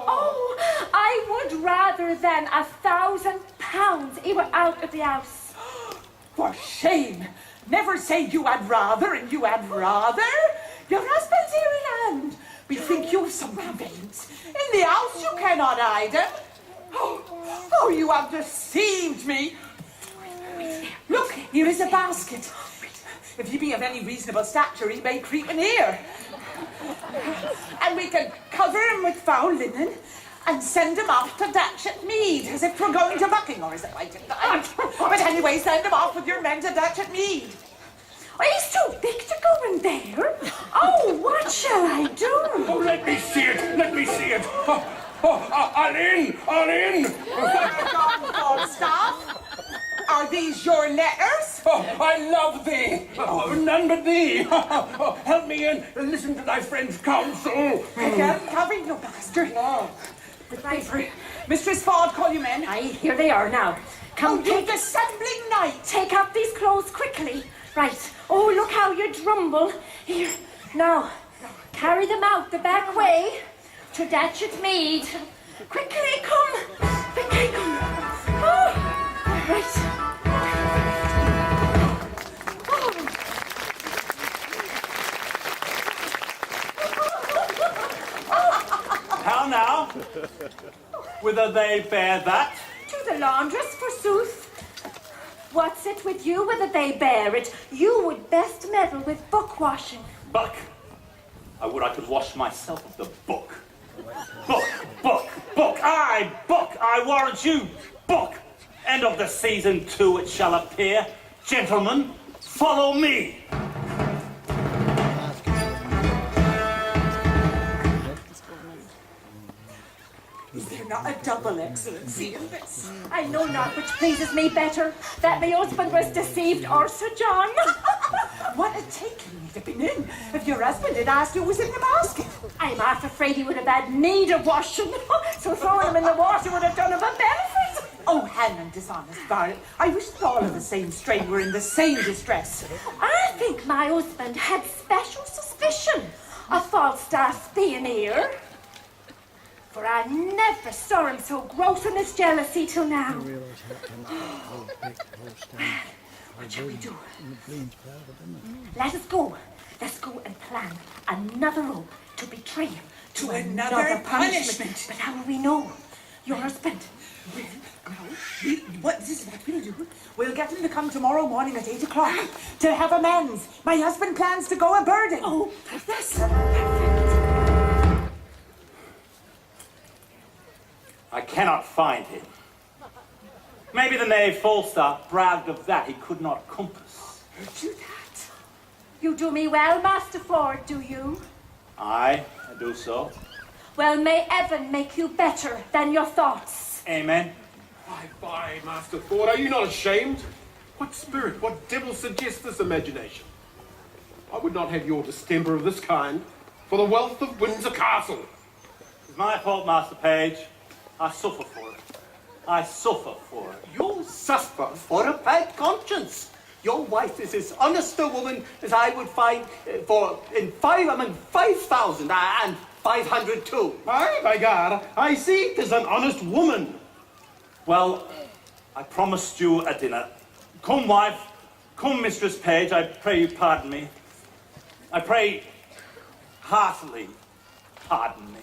Oh, I would rather than £1,000 he were out of the house. For shame! Never say you had rather and you had rather. Your husband's here in hand. We think you have some conveyance. In the house you cannot hide him. Oh, you have deceived me. Look, here is a basket. If he be of any reasonable stature, he may creep in here. And we can cover him with foul linen and send him off to Datchet Mead, as if we're going to Bucking, or is it right? But anyway, send him off with your men to Datchet Mead. Oh, he's too big to go in there. Oh, what shall I do? Oh, let me see it. Let me see it. I'll in. Falstaff, are these your letters? Oh, I love thee. Oh, none but thee. Help me in and listen to thy friend's counsel. Again, covering you bastard. Right. Mistress Ford, call you men. Aye, here they are now. Come, you dissembling knight. Take up these clothes quickly. Right. Oh, look how you drumble. Here. Now, carry them out the back way to Datchet Mead. Quickly, come. Quickly, come. Oh, right. How now? Whither they bear that? To the laundress, forsooth. What's it with you whether they bear it? You would best meddle with book washing. Buck. I would I could wash myself of the book. Book. Aye, book. I warrant you. Book. End of the season 2 it shall appear. Gentlemen, follow me. Is there not a double excellency in this? I know not which pleases me better, that my husband was deceived or Sir John. What a taking you'd have been in if your husband had asked who was in the basket. I'm half afraid he would have had need of washing, so throwing him in the water would have done him a benefit. Oh, Hannah, dishonest Barrett. I wish that all of the same strain were in the same distress. I think my husband had special suspicion of Falstaff being here. For I never saw him so gross in his jealousy till now. What shall we do? Let us go. Let's go and plan another rope to betray him to another punishment. But how will we know? Your husband. This is what we'll do. We'll get him to come tomorrow morning at 8 o'clock to have amends. My husband plans to go a-birding. Oh, that's perfect. I cannot find him. Maybe the knave Falstaff bragged of that he could not compass. Do that? You do me well, Master Ford, do you? Aye, I do so. Well, may Heaven make you better than your thoughts. Amen. Why, Master Ford, are you not ashamed? What spirit, what devil suggests this imagination? I would not have your distemper of this kind for the wealth of Windsor Castle. It's my fault, Master Page. I suffer for it. I suffer for it. You suffer for a bad conscience. Your wife is as honest a woman as I would find in 5,000 and 500 too. Aye, by God, I see 'tis an honest woman. Well, I promised you a dinner. Come, wife, Come, Mistress Page, I pray you pardon me. I pray heartily pardon me.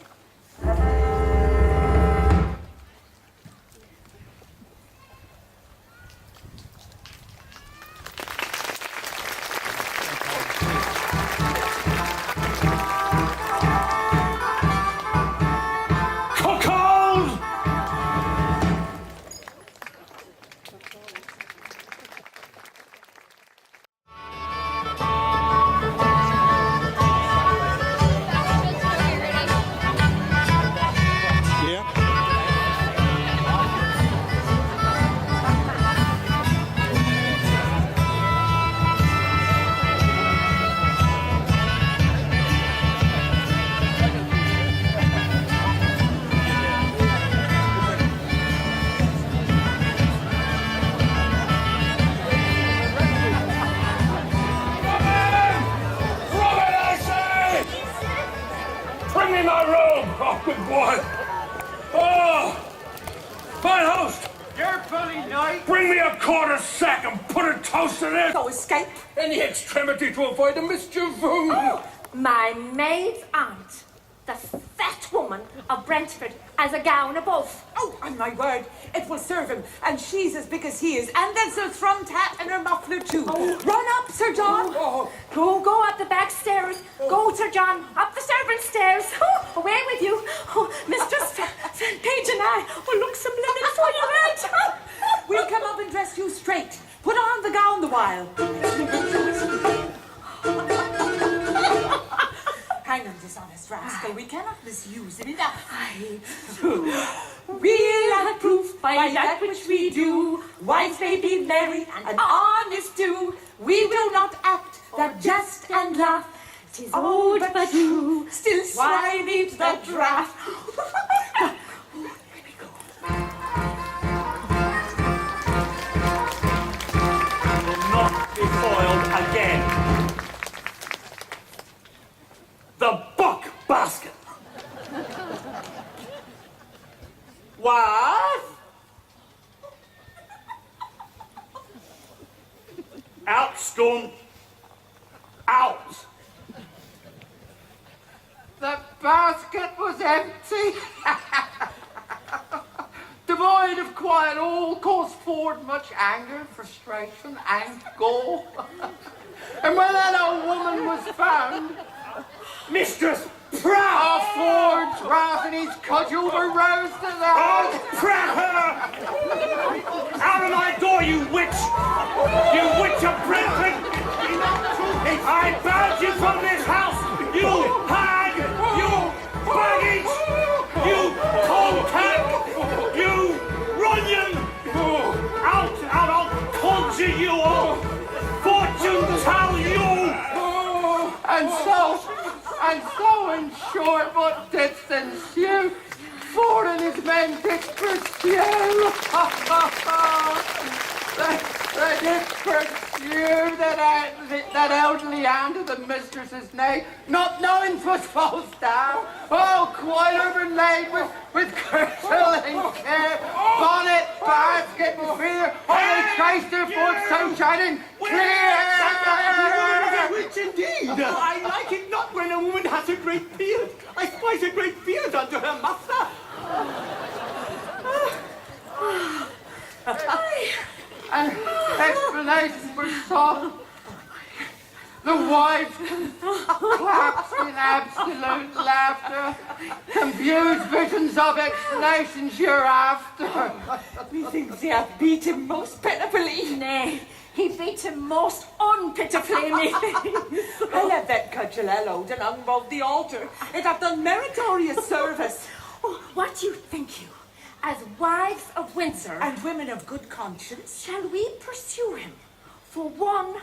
Extremity to avoid a mischief. Oh, my maid's aunt, the fat woman of Brentford, has a gown above. Oh, on my word, it will serve him. And she's as big as he is. And there's a front hat and her muffler too. Oh. Run up, Sir John. Go up the back stairs. Go, Sir John, up the servants' stairs. Away with you. Mistress Page and I will look some linen for you, aunt. We'll come up and dress you straight. Put on the gown the while. Hang on, dishonest rascal. We cannot misuse him enough. We'll have proof by that which we do. Wives may be merry and honest too. We will not act that jest and laugh. 'Tis old but true. Still swine eat the draught. Be foiled again. The buck basket. What? Out, scum. Out. The basket was empty. Devoid of quiet, all caused forward much anger, frustration, and gall. And when that old woman was found, Mistress Prout! Our forged wrath and his cudgel were rose to the head. Oh, Prout! Out of my door, you witch! You witch of Brentford! I bound you from this house! You hag! You baggage! You tomcat! You runion! Out, I'll conjure you all! Fortune tell you! And so in short, what didst ensue? Ford and his men did pursue. They did pursue that elderly aunt of the mistress's name, not knowing 'twas Falstaff. Oh, quite overlaid with kirtle and care, bonnet, basket, and fear. Oh, they traced her forth so shining clear. Which indeed. I like it not when a woman has a great beard. I spice a great beard under her muffler. And explanations were sought. The wife claps in absolute laughter. Confused visions of explanations you're after. Methinks he hath beat him most pitifully. Nay, he beat him most unpitifully, methinks. I left that cudgel hallowed and hung above the altar. It hath done meritorious service. Oh, what do you think you, as wives of Windsor and women of good conscience, shall we pursue him for one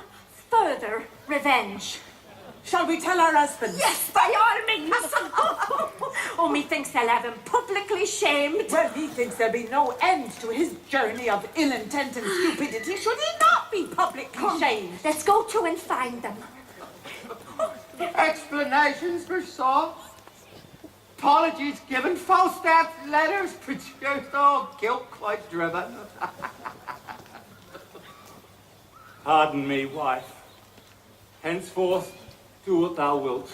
further revenge? Shall we tell our husbands? Yes, by all means. Oh, methinks they'll have him publicly shamed. Well, methinks there'll be no end to his journey of ill intent and stupidity should he not be publicly shamed. Let's go to and find them. Explanations were sought. Apologies given. Falstaff's letters produced. Oh, guilt quite driven. Pardon me, wife. Henceforth, do what thou wilt.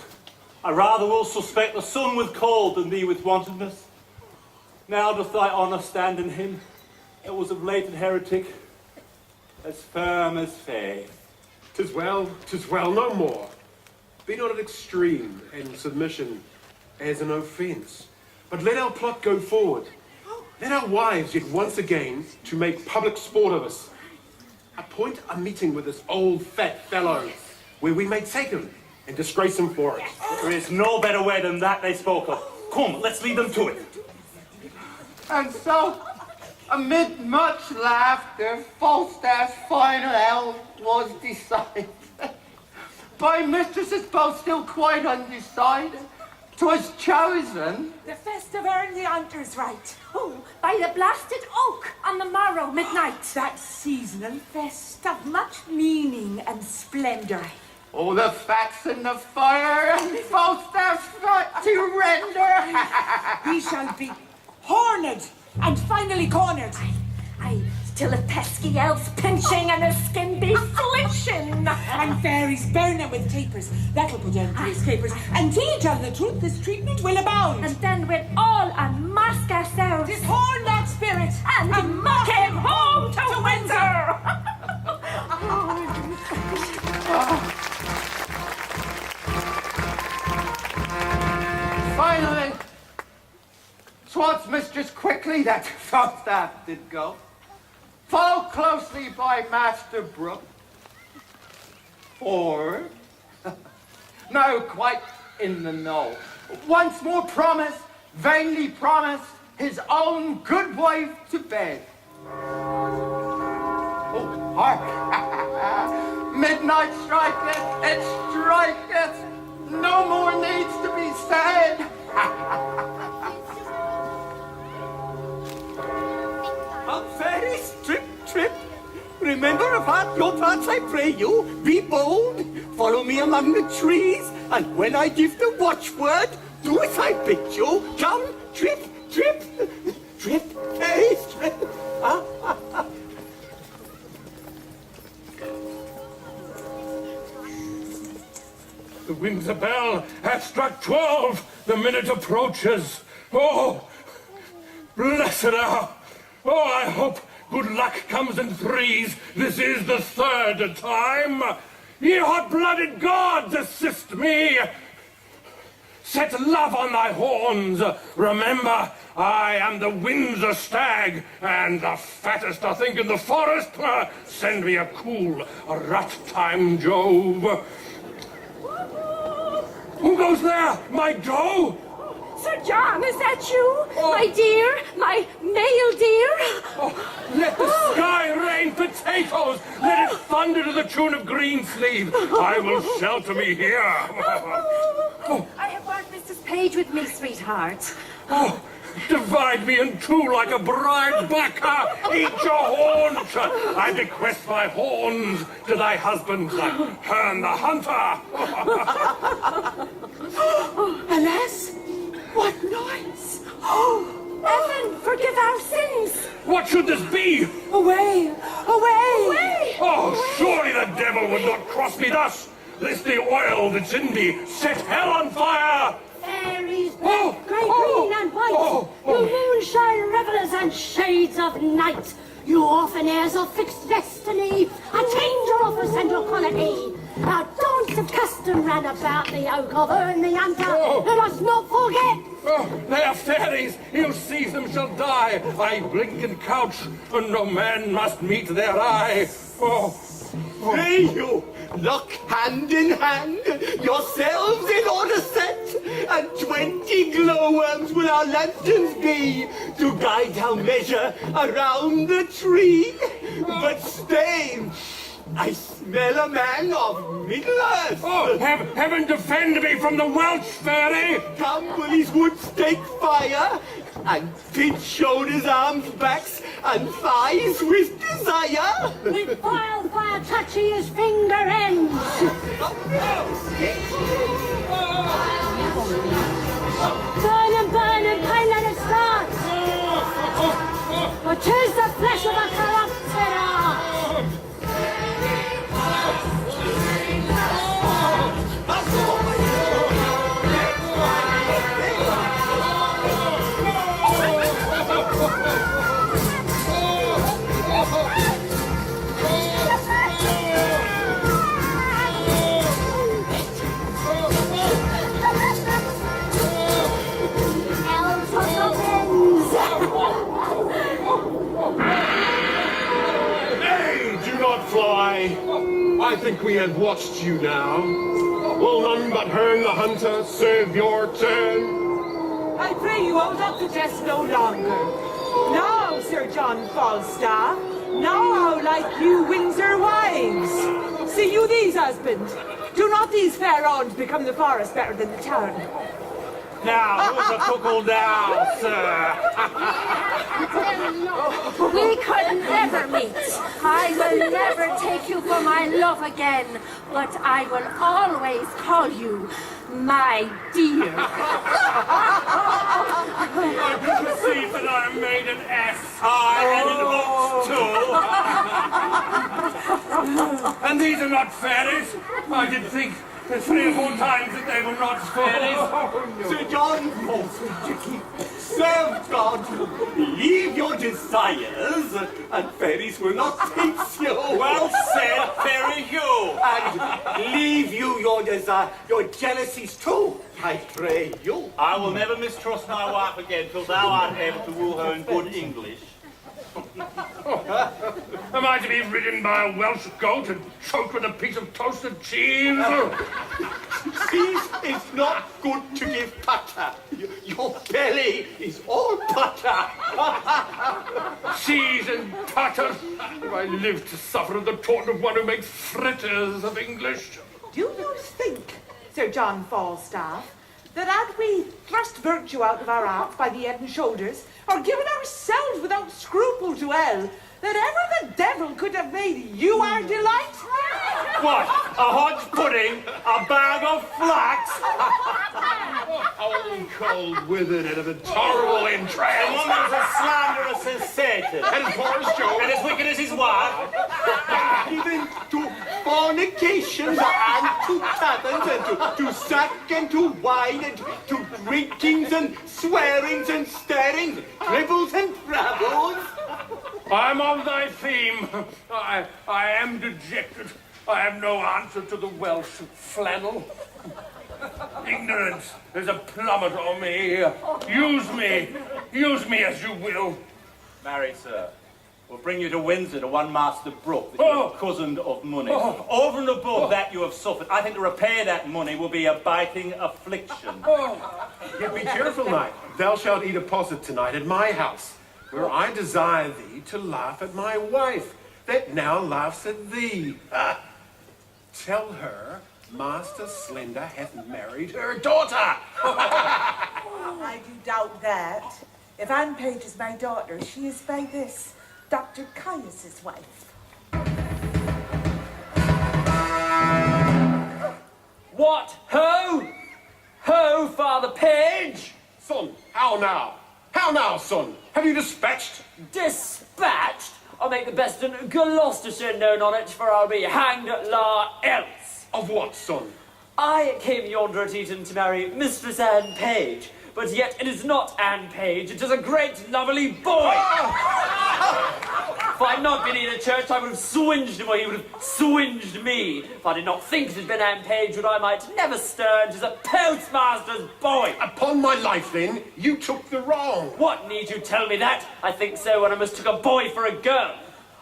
I rather will suspect the sun with cold than thee with wantonness. Now doth thy honour stand in him that was of late an heretic, as firm as faith. 'Tis well, no more. Be not at extreme, and submission as an offence. But let our plot go forward. Let our wives yet once again to make public sport of us. Appoint a meeting with this old fat fellow, where we may take him and disgrace him for it. There is no better way than that they spoke of. Come, let's lead them to it. And so, amid much laughter, Falstaff's final hour was decided. By mistresses both still quite undecided, 'twas chosen. The festive earn the hunters right. Oh, by the blasted oak on the morrow midnight. That seasonal fest of much meaning and splendour. Oh, the fat's in the fire, and Falstaff's fat to render. He shall be horned and finally cornered. Aye, till the pesky elves pinching and his skin be flinching. And fairies burning with tapers. That'll put end to his capers. And till you tell the truth, this treatment will abound. And then we'll all unmask ourselves. Dishorn that spirit and mock him home to Windsor. Finally, 'twas Mistress Quickly that Falstaff did go, followed closely by Master Brooke. Or, now quite in the know, once more promised, vainly promised, his own good wife to bed. Oh, hark! Midnight striketh, it striketh, no more needs to be said. A fairy trip, trip. Remember your parts, I pray you. Be bold. Follow me among the trees. And when I give the watchword, do as I bid you. Come, trip, trip, trip, fairy trip. The Windsor bell hath struck 12. The minute approaches. Oh, blessed hour. Oh, I hope good luck comes in threes. This is the third time. Ye hot-blooded gods, assist me. Set love on thy horns. Remember, I am the Windsor stag, and the fattest, I think, in the forest. Send me a cool, rat-time Jove. Who goes there? My doe? Sir John, is that you? Oh. My dear, my male dear? Oh, let the sky rain potatoes! Let it thunder to the tune of Greensleeve! I will shelter me here! Oh. I have brought Mrs. Page with me, sweetheart. Oh, divide me in two like a bride backer! Eat your horns! I bequest my horns to thy husband, Herne the Hunter! Alas! What noise? Oh, heaven, forgive our sins! What should this be? Away! Away! Away! Oh, surely the devil would not cross me thus! This the oil that's in me set hell on fire! Fairies, grey, green and white, you moonshine revellers and shades of night, you orphanaires of fixed destiny, attain your office and your quality. Our dance of custom ran about the oak of Herne the Hunter. Let us not forget. Oh, they are fairies. He'll seize them, shall die. I blink and couch, and no man must meet their eye. Oh. Pray you, look hand in hand, yourselves in order set, and 20 glowworms will our lanterns be, to guide our measure around the tree. But stay, I smell a man of Middle-earth. Oh, heaven defend me from the Welsh fairy! Come, will his wood stake fire, and fit shoulders, arms, backs, and thighs with desire. With wildfire touching his finger ends. Burn and pain let it start. For 'tis the flesh of a corrupt sinner. I think we have watched you now. Will none but Herne the Hunter serve your turn? I pray you hold up the jest no longer. Now, Sir John Falstaff, now how like you Windsor wives? See you these, husband. Do not these fair ones become the forest better than the town? Now, who's a cuckold now, sir? We could never meet. I will never take you for my love again, but I will always call you my dear. You perceive that I am made an ass. And in looks too. And these are not fairies. I did think 3 or 4 times that they were not fairies. Sir John Falstaff, serve God, leave your desires, and fairies will not taste you. Well said, Fairy Hugh. And leave you your desire, your jealousies too, I pray you. I will never mistrust my wife again till thou art able to woo her in good English. Am I to be ridden by a Welsh goat and choked with a piece of toasted cheese? Cheese is not good to give butter. Your belly is all butter. Cheese and butter? If I live to suffer the taunt of one who makes fritters of English. Do you think, Sir John Falstaff, that had we thrust virtue out of our hearts by the head and shoulders, or given ourselves without scruple to hell, that ever the devil could have made you our delight? What? A hodge pudding? A bag of flax? Oh, cold withered and of a terrible A entrails. woman's as slanderous as Satan. And as poor as Job. And as wicked as his wife. Even to fornications and to taverns and to sack and to wine and to drinkings and swearings and starings, dribbles and travels. I'm on thy theme. I am dejected. I have no answer to the Welsh flannel. Ignorance is a plummet on me. Use me as you will. Marry, sir, we'll bring you to Windsor to one Master Brooke, that you have cozened of money. Over and above that you have suffered, I think to repay that money will be a biting affliction. Yet be cheerful, knight. Thou shalt eat a posset tonight at my house, where I desire thee to laugh at my wife, that now laughs at thee. Tell her Master Slender hath married her daughter. I do doubt that. If Anne Page is my daughter, she is by this Dr. Caius's wife. What? Ho? Ho, Father Page? Son, how now? How now, son? Have you dispatched? Dispatched? I'll make the best in Gloucestershire known on it, for I'll be hanged la else. Of what, son? I came yonder at Eton to marry Mistress Anne Page, but yet it is not Anne Page, it is a great lovely boy. If I had not been in a church, I would have swinged him, or he would have swinged me. If I did not think it had been Anne Page, would I might never stir, it is a postmaster's boy. Upon my life, then, you took the wrong. What need you tell me that? I think so when I mistook a boy for a girl.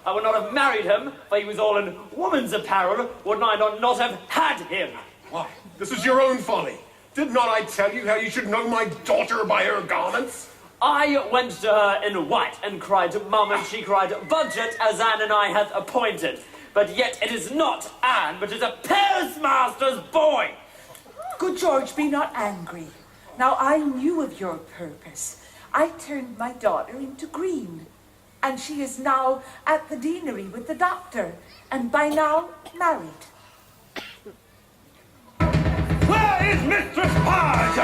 I would not have married him, for he was all in woman's apparel, would I not have had him? Why, this is your own folly. Did not I tell you how you should know my daughter by her garments? I went to her in white and cried, Mum, and she cried, Budget, as Anne and I hath appointed. But yet it is not Anne, but it is a postmaster's boy. Good George, be not angry. Now I knew of your purpose. I turned my daughter into green, and she is now at the deanery with the doctor, and by now married. Where is Mistress Page?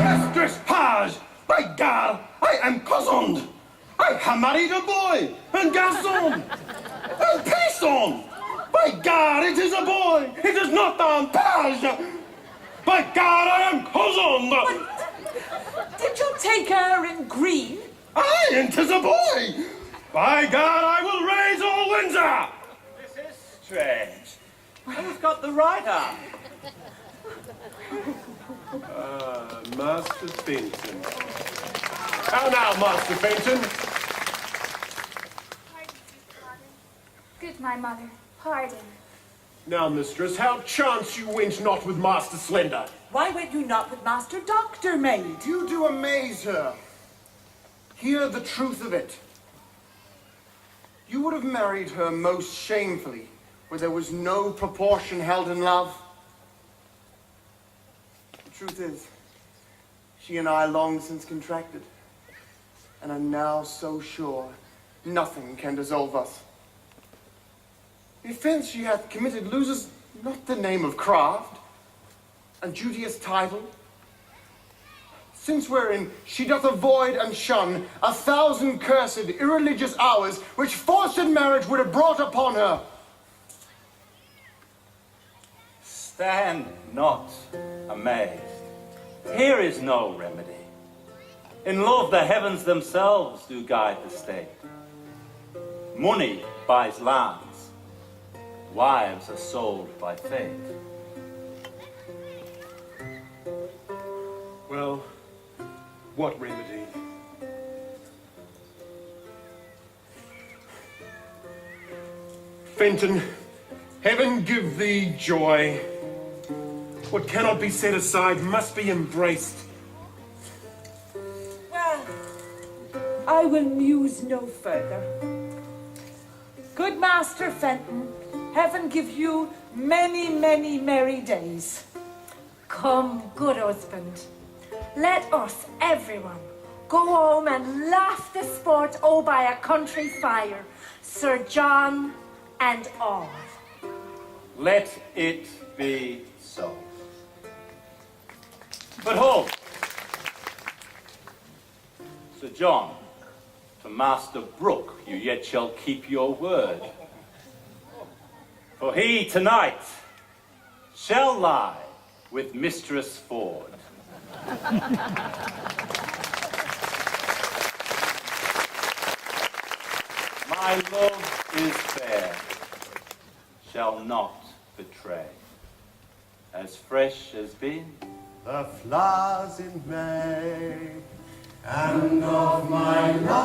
Mistress Page! By God, I am cozened! I have married a boy, and garçon, and payson! By God, it is a boy! It is not Aunt Page! By God, I am cozened! Did you take her in green? Aye, and 'tis a boy! By God, I will raise all Windsor! This is strange. Who's got the right arm? Master Fenton. How now, Master Fenton? Good, my mother, pardon. Now, mistress, how chance you went not with Master Slender? Why went you not with Master Doctor, maid? You do amaze her. Hear the truth of it. You would have married her most shamefully, where there was no proportion held in love. The truth is, she and I long since contracted, and are now so sure nothing can dissolve us. The offense she hath committed loses not the name of craft, and duteous title, since wherein she doth avoid and shun 1,000 cursed irreligious hours which forced marriage would have brought upon her. Stand not amazed. Here is no remedy. In love the heavens themselves do guide the state. Money buys lands. Wives are sold by fate. Well, what remedy? Fenton, heaven give thee joy. What cannot be set aside must be embraced. Well, I will muse no further. Good Master Fenton, heaven give you many, many merry days. Come, good husband, let us, everyone, go home and laugh the sport all by a country fire, Sir John and all. Let it be so. But hold! Sir John, to Master Brooke you yet shall keep your word. For he tonight shall lie with Mistress Ford. My love is fair, shall not betray, as fresh as been the flowers in May, and of my love